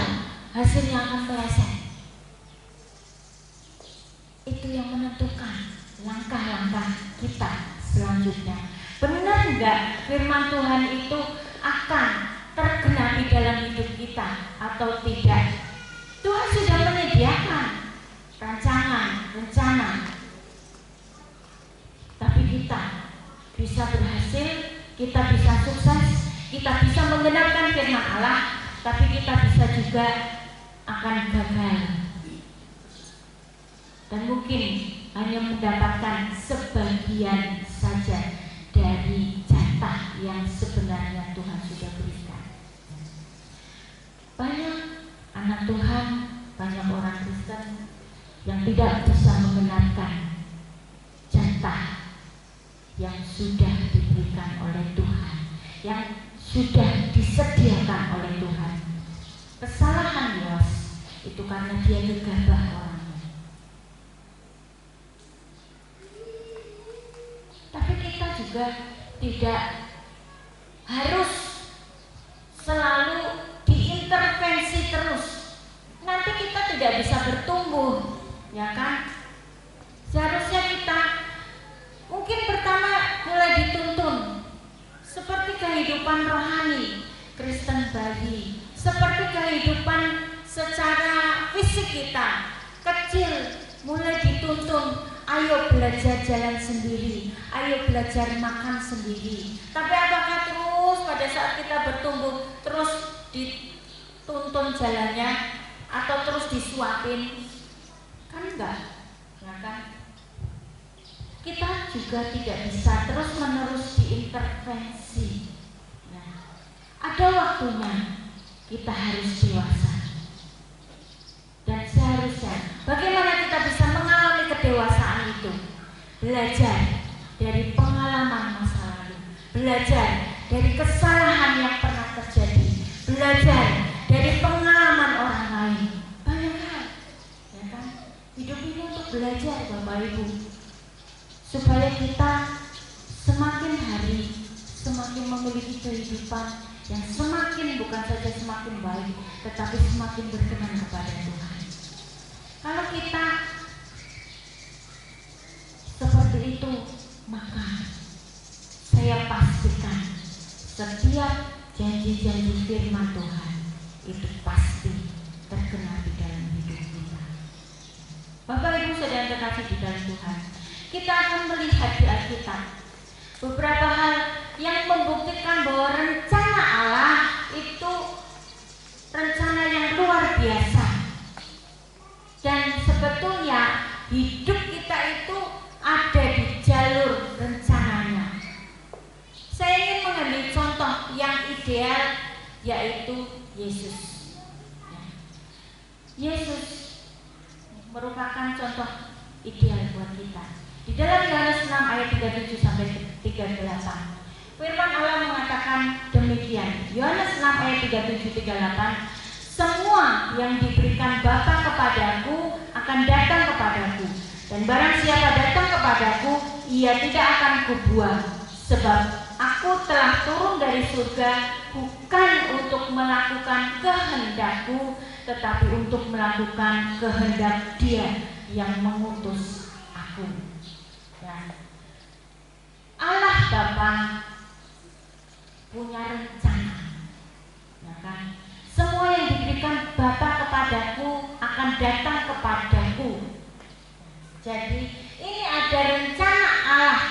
hasilnya akan meleset? Itu yang menentukan langkah-langkah kita selanjutnya. Benar enggak firman Tuhan itu akan tergenapi dalam hidup kita atau tidak? Tuhan sudah menyediakan rencana, tapi kita bisa berhasil, kita bisa sukses, kita bisa menggenapkan firman Allah, tapi kita bisa juga akan gagal. Dan mungkin hanya mendapatkan sebagian saja dari jatah yang sebenarnya Tuhan sudah berikan. Banyak anak Tuhan, banyak orang Kristen yang tidak bisa menggenapkan jatah yang sudah diberikan oleh Tuhan, yang sudah disediakan oleh Tuhan. Kesalahan Yoas itu karena dia gegabah orangnya. Tapi kita juga tidak harus selalu diintervensi terus. Nanti kita tidak bisa bertumbuh, ya kan? Seharusnya kita mungkin pertama mulai dituntun seperti kehidupan rohani Kristen bayi, seperti kehidupan secara fisik kita kecil, mulai dituntun. Ayo belajar jalan sendiri, ayo belajar makan sendiri. Tapi apakah terus pada saat kita bertumbuh terus dituntun jalannya atau terus disuapin? Kan enggak, ya kan? Kita juga tidak bisa terus menerus diintervensi. Nah, ada waktunya kita harus dewasa. Dan seharusnya bagaimana kita bisa mengalami kedewasaan itu? Belajar dari pengalaman masa lalu, belajar dari kesalahan yang pernah terjadi, belajar dari pengalaman orang lain. Banyak hal, ya kan? Hidup ini untuk belajar, Bapak Ibu, supaya kita semakin hari semakin memiliki kehidupan yang semakin, bukan saja semakin baik, tetapi semakin berkenan kepada Tuhan. Kalau kita seperti itu, maka saya pastikan setiap janji-janji firman Tuhan itu pasti terjadi. tergenapi dalam hidup kita. Bapak Ibu Saudara terkasih di dalam Tuhan, kita akan melihat di Alkitab beberapa hal yang membuktikan bahwa rencana Allah itu rencana yang luar biasa. Dan sebetulnya hidup kita itu ada di jalur rencananya. Saya ingin mengambil contoh yang ideal, yaitu Yesus. Yesus merupakan contoh ideal buat kita. Di dalam Yohanes 6 ayat 37 sampai 38, firman Allah mengatakan demikian. Yohanes 6 ayat 37-38, semua yang diberikan Bapa kepadaku akan datang kepadaku, dan barang siapa datang kepadaku, ia tidak akan kubuang, sebab aku telah turun dari surga bukan untuk melakukan kehendakku, tetapi untuk melakukan kehendak Dia yang mengutus aku. Dan Allah Bapa punya rencana, ya kan? Semua yang diberikan Bapa kepadaku akan datang kepadaku. Jadi ini ada rencana Allah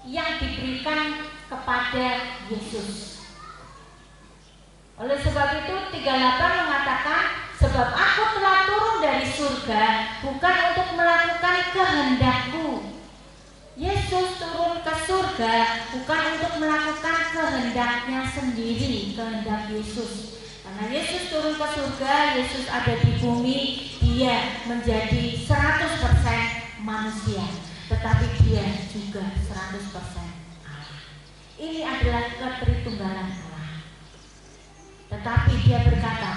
yang diberikan kepada Yesus. Oleh sebab itu 38 mengatakan, sebab aku telah turun dari surga bukan untuk melakukan kehendakku. Yesus turun ke surga bukan untuk melakukan kehendaknya sendiri, kehendak Yesus. Karena Yesus turun ke surga, Yesus ada di bumi, Dia menjadi 100% manusia, tetapi Dia juga 100% Allah. Ini adalah ketritunggalan Allah. Tetapi Dia berkata,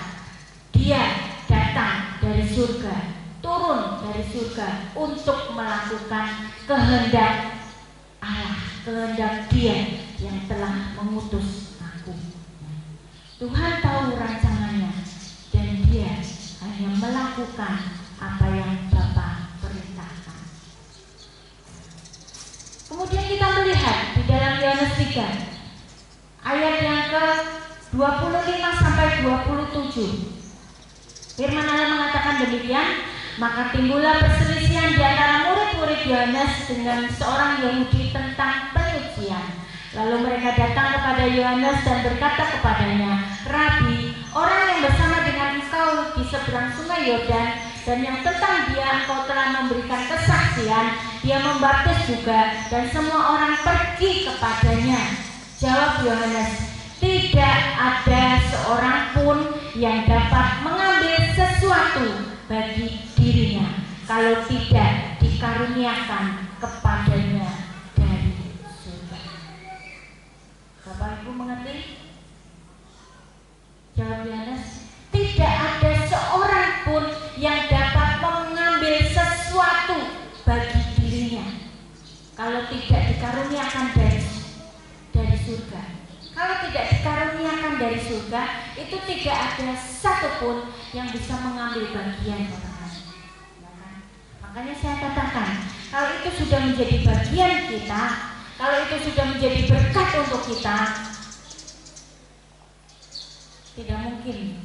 Dia datang dari surga, turun dari surga untuk melakukan kehendak Allah, kehendak Dia yang telah mengutus aku. Tuhan tahu rancangannya, dan Dia hanya melakukan apa yang Bapa perintahkan. Kemudian kita melihat di dalam Yohanes 3 ayat yang ke-25 sampai 27. Firman Allah mengatakan demikian, maka timbullah perselisihan di antara murid-murid Yohanes dengan seorang Yahudi tentang penyucian. Lalu mereka datang kepada Yohanes dan berkata kepadanya, Rabi, orang yang bersama dengan engkau di seberang sungai Yordan dan yang tentang dia engkau telah memberikan kesaksian, dia membaptis juga dan semua orang pergi kepadanya. Jawab Yohanes, tidak ada seorang pun yang dapat mengambil sesuatu bagi dirinya kalau tidak dikaruniakan kepadanya dari surga. Bapak Ibu mengerti? Jawab Yohanes, tidak ada seorang pun yang dapat mengambil sesuatu bagi dirinya kalau tidak dikaruniakan dari surga. Kalau tidak dikaruniakan dari surga, itu tidak ada satupun yang bisa mengambil bagian orang. Makanya saya katakan, kalau itu sudah menjadi bagian kita, kalau itu sudah menjadi berkat untuk kita, tidak mungkin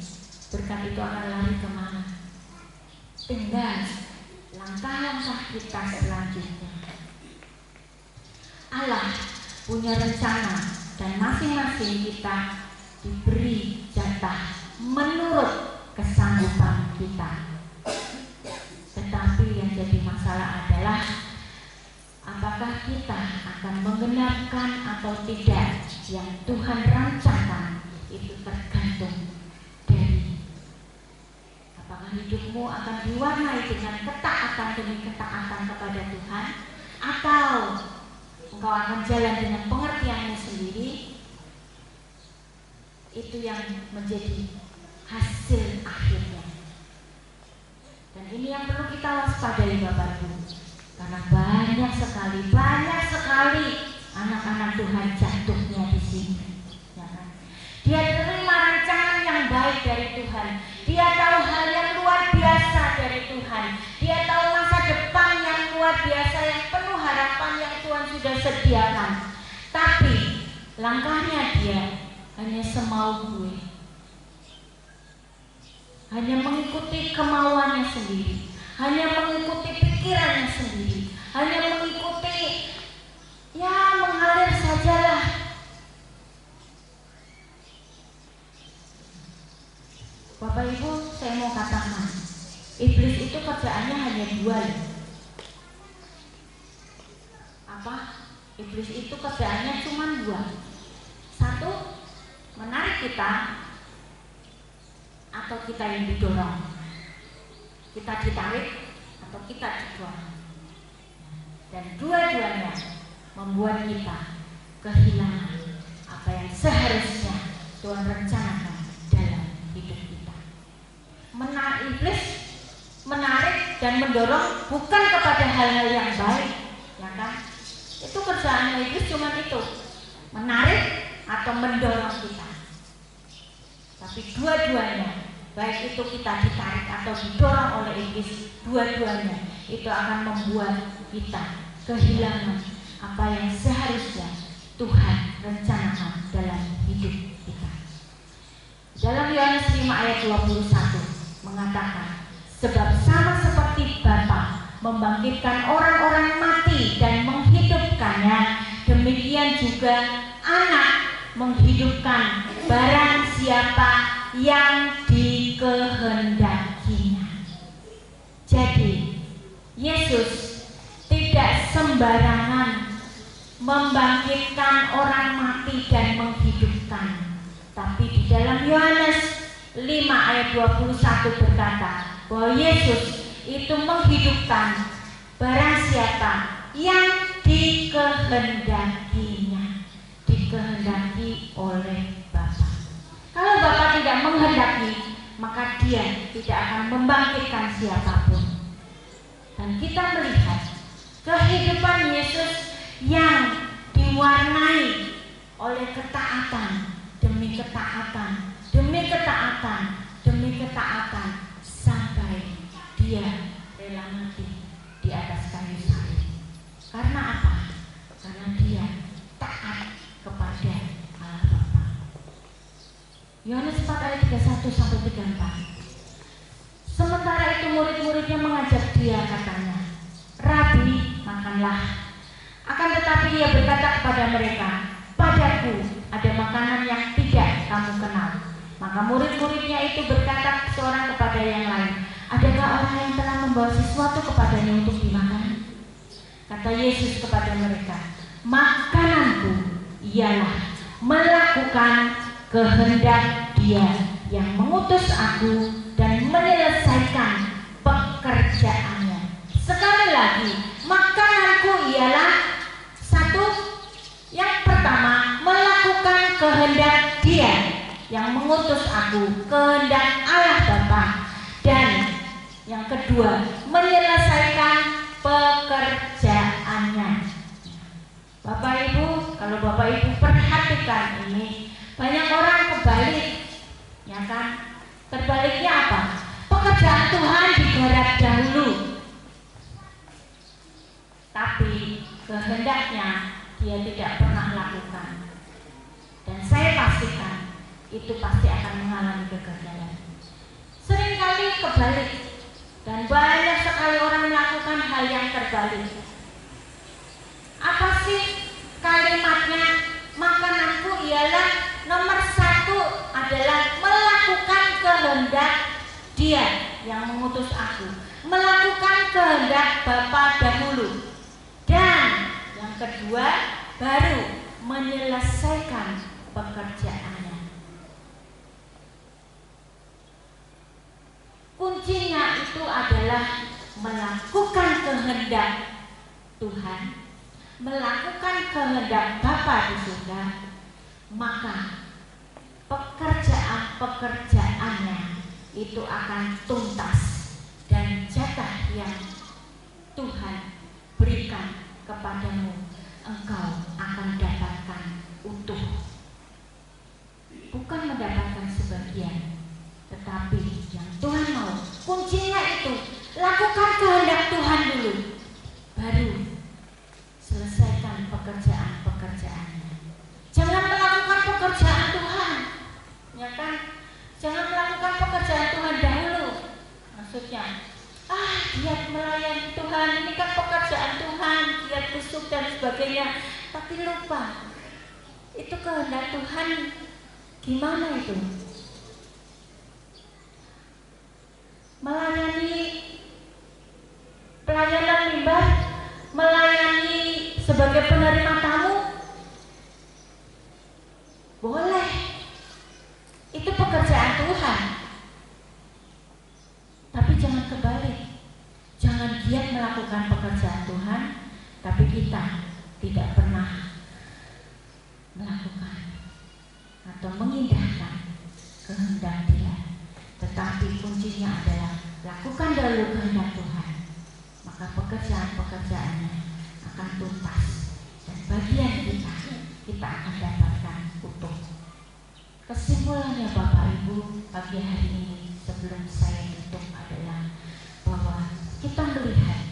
berkat itu akan lari kemana. Tinggal langkah-langkah kita selanjutnya. Allah punya rencana, dan masing-masing kita diberi jatah menurut kesanggupan kita. Tetapi yang jadi masalah adalah apakah kita akan menggenapkan atau tidak yang Tuhan rancangkan. Itu tergantung dari apakah hidupmu akan diwarnai dengan ketaatan demi ketaatan kepada Tuhan, atau engkau akan jalan dengan pengertianmu sendiri. Itu yang menjadi hasil akhirnya. Dan ini yang perlu kita waspadai Bapak Ibu, karena banyak sekali anak-anak Tuhan jatuhnya di sini. Ya kan? Dia terima rancangan yang baik dari Tuhan. Dia tahu hal yang luar biasa dari Tuhan. Dia tahu masa depan yang luar biasa, yang penuh harapan yang Tuhan sudah sediakan. Tapi langkahnya dia hanya semau gue. hanya mengikuti kemauannya sendiri, hanya mengikuti pikirannya sendiri, hanya mengikuti mengalir sajalah. Bapak Ibu, saya mau katakan, iblis itu kerjaannya hanya dua ya. Iblis itu kerjaannya cuma dua. Satu, menarik kita, atau kita yang didorong. Kita ditarik atau kita didorong. Dan dua-duanya membuat kita kehilangan apa yang seharusnya Tuhan rencanakan dalam hidup kita. Iblis menarik dan mendorong bukan kepada hal-hal yang baik, ya kan? Itu kerjaannya iblis cuma itu, menarik atau mendorong kita. Tapi dua-duanya, baik itu kita ditarik atau didorong oleh iblis, dua-duanya itu akan membuat kita kehilangan apa yang seharusnya Tuhan rencanakan dalam hidup kita. Dalam Yohanes 5 ayat 21 mengatakan, sebab sama seperti Bapa membangkitkan orang-orang mati dan menghidupkannya, demikian juga Anak menghidupkan barang siapa yang dikehendakinya. Jadi Yesus tidak sembarangan membangkitkan orang mati dan menghidupkan. Tapi di dalam Yohanes 5 ayat 21 berkata bahwa Yesus itu menghidupkan barang siapa yang dikehendakinya, dikehendaki oleh Bapa. Kalau Bapa tidak menghendaki, maka Dia tidak akan membangkitkan siapapun. Dan kita melihat kehidupan Yesus yang diwarnai oleh ketaatan demi ketaatan, demi ketaatan, demi ketaatan, sampai Dia rela mati di atas kayu salib. Karena apa? Karena Dia taat kepada Allah Bapa. Yohanes 4 ayat 31-34. Sementara itu murid-muridnya mengajak Dia, katanya, Rabi, makanlah. Akan tetapi Ia berkata kepada mereka, padaku ada makanan yang tidak kamu kenal. Maka murid-muridnya itu berkata seorang kepada yang lain, adakah orang yang telah membawa sesuatu kepadanya untuk dimakan? Kata Yesus kepada mereka, makananku ialah melakukan kehendak Dia yang mengutus aku dan menyelesaikan pekerjaannya. Sekali lagi, makananku ialah satu, yang pertama, melakukan kehendak Dia yang mengutus aku, kehendak Allah Bapa. Dan yang kedua, menyelesaikan pekerjaannya. Bapak Ibu, kalau Bapak Ibu perhatikan ini, banyak orang kebalik, ya kan? Terbaliknya apa? Pekerjaan Tuhan digarap dahulu, tapi kehendaknya Dia tidak pernah lakukan. Dan saya pastikan itu pasti akan mengalami kegagalan. Seringkali kebalik, dan banyak sekali orang melakukan hal yang terbalik. Apa sih kalimatnya? Makananku ialah nomor satu adalah melakukan kehendak Dia yang mengutus aku, melakukan kehendak Bapa dahulu, dan yang kedua baru menyelesaikan pekerjaannya. Kuncinya itu adalah melakukan kehendak Tuhan, melakukan kehendak Bapa di surga, maka pekerjaan-pekerjaannya itu akan tuntas, dan jatah yang Tuhan berikan kepadamu, engkau akan dapatkan utuh. Bukan mendapatkan sebagian, tetapi yang Tuhan mau. Kuncinya itu, lakukan kehendak Tuhan dulu, baru selesaikan pekerjaan-pekerjaannya. Jangan melakukan pekerjaan Tuhan, ya kan? Jangan melakukan pekerjaan Tuhan dahulu, giat melayani Tuhan, ini kan pekerjaan Tuhan, giat kusuk dan sebagainya, tapi lupa itu kehendak Tuhan gimana itu? Melayani pelayanan mimbar, melayani sebagai penerima tamu, boleh, itu pekerjaan Tuhan. Tapi jangan kebalik, jangan giat melakukan pekerjaan Tuhan, tapi kita tidak pernah melakukan atau mengindahkan kehendak Dia. Tetapi kuncinya adalah lakukan dulu kehendak Tuhan, maka pekerjaan-pekerjaannya akan tuntas dan bagian kita akan dapatkan utuh. Kesimpulannya Bapak Ibu pagi hari ini sebelum saya tutup adalah bahwa kita melihat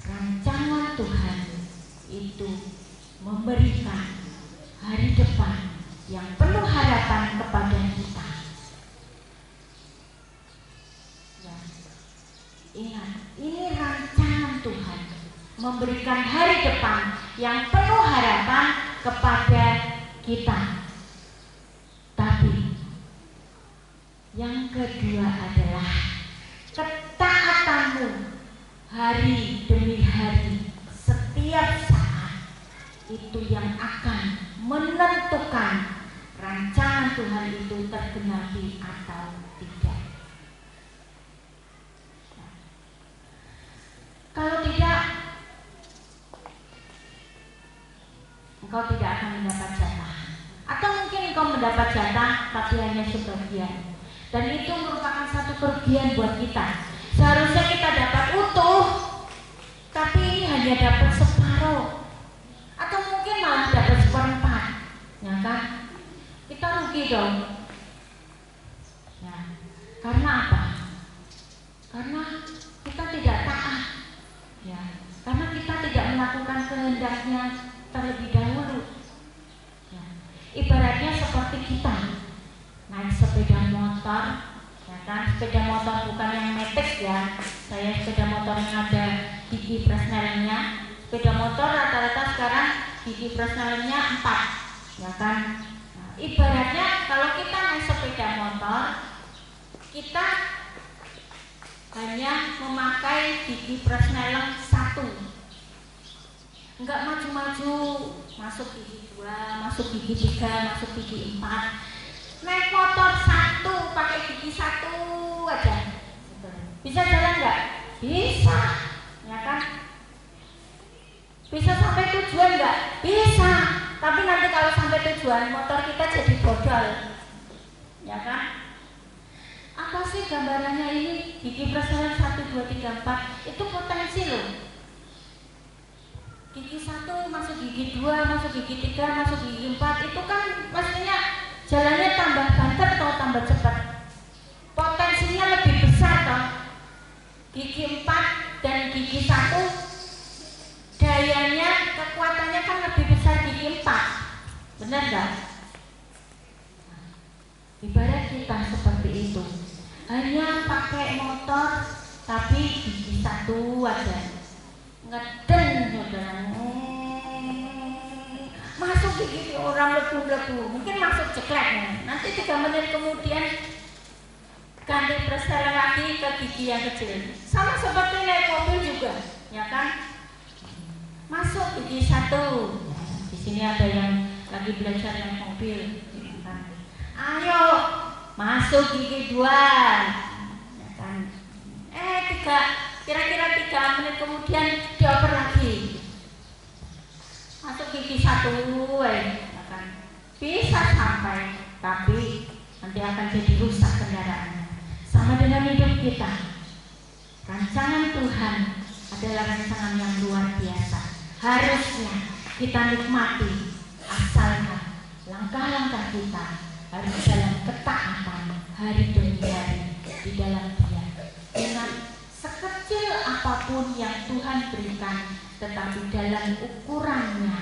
rancangan Tuhan itu memberikan hari depan yang penuh harapan kepada kita. Ya, ingat, ini rancangan Tuhan memberikan hari depan yang penuh harapan kepada kita. Tapi yang kedua adalah ketaatanmu hari demi hari, setiap saat, itu yang akan menentukan rancangan Tuhan itu tergenapi atau tidak. Kalau tidak, engkau tidak akan mendapat jatah. Atau mungkin engkau mendapat jatah tapi hanya sebagian. Dan itu merupakan satu kerugian buat kita. Seharusnya kita dapat utuh, tapi ini hanya dapat separuh, atau mungkin malah dapat seperempat, ya kan? Kita rugi dong. Ya, karena apa? Karena kita tidak taat, ya. Karena kita tidak melakukan kehendaknya terlebih dahulu. Ya. Ibaratnya seperti kita naik sepeda motor, ya kan? Sepeda motor bukan yang metik ya. Saya sepeda motor yang ada gigi Fresnelnya. Sepeda motor rata-rata sekarang gigi Fresnelnya 4, ya kan? Nah, ibaratnya kalau kita naik sepeda motor, kita hanya memakai gigi Fresnel 1, enggak maju-maju, masuk gigi 2, masuk gigi 3, masuk gigi 4. Naik motor 1 pakai gigi 1 aja, bisa jalan nggak? Bisa, ya kan? Bisa sampai tujuan nggak? Bisa. Tapi nanti kalau sampai tujuan motor kita jadi bodol, ya kan? Apa sih gambarannya ini? Gigi Fresnel 1, 2, 3, 4 itu potensi loh. Gigi 1 masuk gigi 2, masuk gigi 3, masuk gigi 4, itu kan mestinya jalannya tambah banter atau tambah cepat. Potensinya lebih besar toh. Gigi 4 dan gigi 1 dayanya, kekuatannya kan lebih besar gigi 4. Benar gak? Ibarat kita seperti itu, hanya pakai motor tapi gigi 1 aja, ngeden saudara, masuk gigi orang lebu-lebu, mungkin masuk ceklek. Nanti 3 menit kemudian ganti Fresnel lagi ke gigi yang kecil. Sama seperti naik mobil juga, ya kan? Masuk gigi 1. Di sini ada yang lagi belajar naik mobil, ya kan? Ayo masuk gigi 2, ya kan? Kira-kira 3 menit kemudian dioper lagi, masuk gigi 1, ya kan? Bisa sampai, tapi nanti akan jadi rusak kendaraannya. Sama dengan hidup kita. Rancangan Tuhan adalah rancangan yang luar biasa. Harusnya kita nikmati, asalkan langkah-langkah kita harus dalam ketaatan hari demi hari di dalam Dia. Ingat, sekecil apapun yang Tuhan berikan, tetapi dalam ukurannya,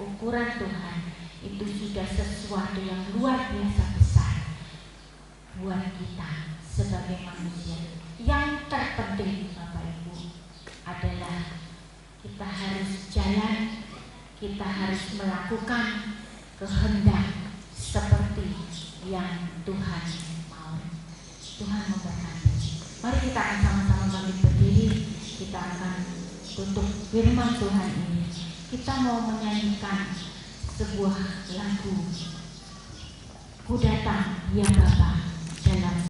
ukuran Tuhan itu sudah sesuatu yang luar biasa besar buat kita sebagai manusia. Yang terpenting Bapak harus melakukan kehendak seperti yang Tuhan mau. Tuhan memberkati. Mari kita akan sama-sama bangkit berdiri. Kita akan tutup firman Tuhan ini. Kita mau menyanyikan sebuah lagu, Ku Datang Ya Bapa.